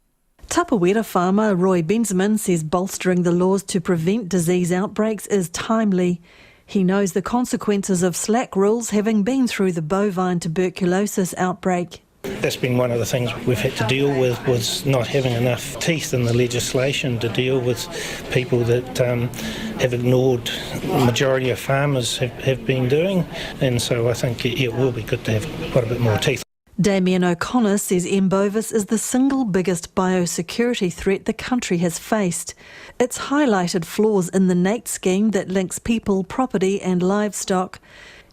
Tapawera farmer Roy Benjamin says bolstering the laws to prevent disease outbreaks is timely. He knows the consequences of slack rules, having been through the bovine tuberculosis outbreak. That's been one of the things we've had to deal with, was not having enough teeth in the legislation to deal with people that have ignored the majority of farmers have been doing. And so I think it will be good to have quite a bit more teeth. Damien O'Connor says M. bovis is the single biggest biosecurity threat the country has faced. It's highlighted flaws in the NAIT scheme that links people, property and livestock.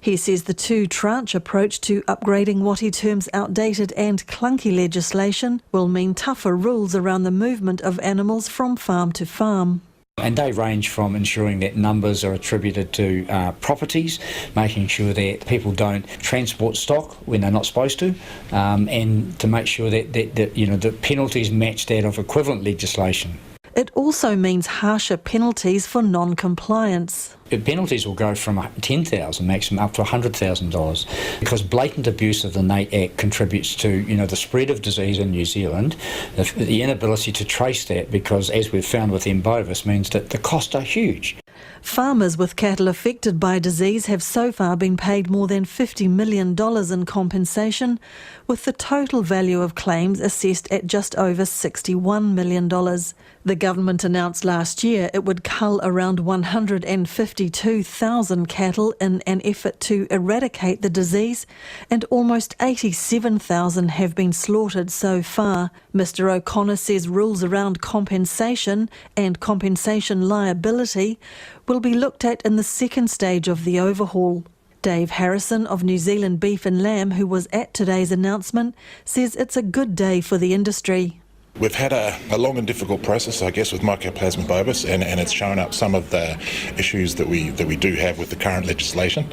He says the two-tranche approach to upgrading what he terms outdated and clunky legislation will mean tougher rules around the movement of animals from farm to farm. And they range from ensuring that numbers are attributed to properties, making sure that people don't transport stock when they're not supposed to, and to make sure that the penalties match that of equivalent legislation. It also means harsher penalties for non-compliance. Penalties will go from $10,000 maximum up to $100,000 because blatant abuse of the NAIT Act contributes to the spread of disease in New Zealand. The inability to trace that, because as we've found with M. bovis, means that the costs are huge. Farmers with cattle affected by disease have so far been paid more than $50 million in compensation, with the total value of claims assessed at just over $61 million. The government announced last year it would cull around 152,000 cattle in an effort to eradicate the disease, and almost 87,000 have been slaughtered so far. Mr O'Connor says rules around compensation and compensation liability will be looked at in the second stage of the overhaul. Dave Harrison of New Zealand Beef and Lamb, who was at today's announcement, says it's a good day for the industry. We've had a long and difficult process, I guess, with Mycoplasma bovis, and it's shown up some of the issues that we do have with the current legislation.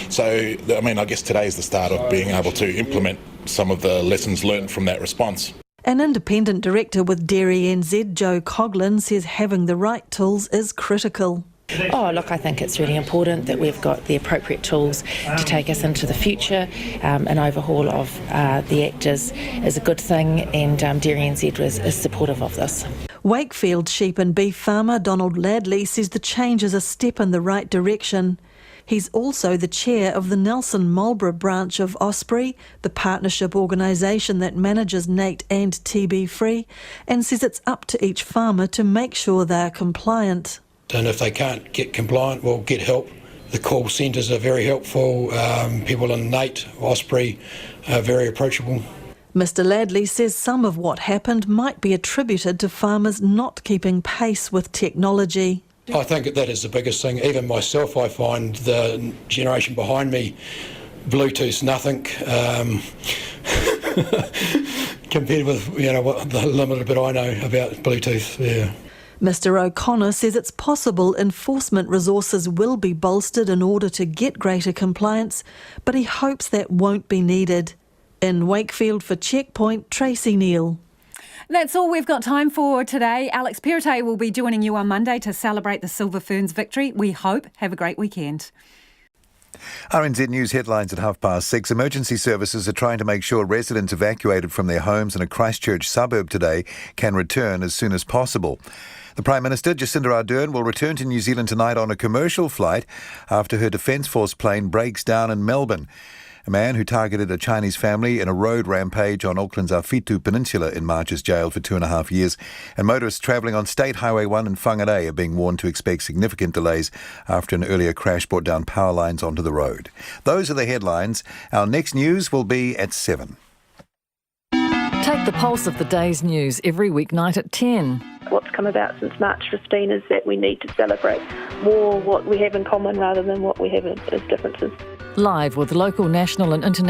So, I mean, I guess today is the start of being able to implement some of the lessons learned from that response. An independent director with Dairy NZ, Joe Coughlin, says having the right tools is critical. Oh, look, I think it's really important that we've got the appropriate tools to take us into the future. An overhaul of the Act is a good thing, and Dairy NZ is supportive of this. Wakefield sheep and beef farmer Donald Ladley says the change is a step in the right direction. He's also the chair of the Nelson Marlborough branch of Osprey, the partnership organisation that manages NATE and TB Free, and says it's up to each farmer to make sure they're compliant. And if they can't get compliant, we'll get help. The call centres are very helpful. People in NATE, Osprey are very approachable. Mr Ladley says some of what happened might be attributed to farmers not keeping pace with technology. I think that is the biggest thing. Even myself, I find the generation behind me, Bluetooth's nothing compared with what the limited bit I know about Bluetooth. Yeah. Mr O'Connor says it's possible enforcement resources will be bolstered in order to get greater compliance, but he hopes that won't be needed. In Wakefield for Checkpoint, Tracy Neal. That's all we've got time for today. Alex Perrottet will be joining you on Monday to celebrate the Silver Ferns victory. We hope. Have a great weekend. RNZ News headlines at 6:30. Emergency services are trying to make sure residents evacuated from their homes in a Christchurch suburb today can return as soon as possible. The Prime Minister, Jacinda Ardern, will return to New Zealand tonight on a commercial flight after her Defence Force plane breaks down in Melbourne. A man who targeted a Chinese family in a road rampage on Auckland's Awhitu Peninsula in March is jailed for 2.5 years, and motorists travelling on State Highway 1 in Whangarei are being warned to expect significant delays after an earlier crash brought down power lines onto the road. Those are the headlines. Our next news will be at 7. Take the pulse of the day's news every weeknight at 10. What's come about since March 15 is that we need to celebrate more what we have in common rather than what we have as differences. Live with local, national and international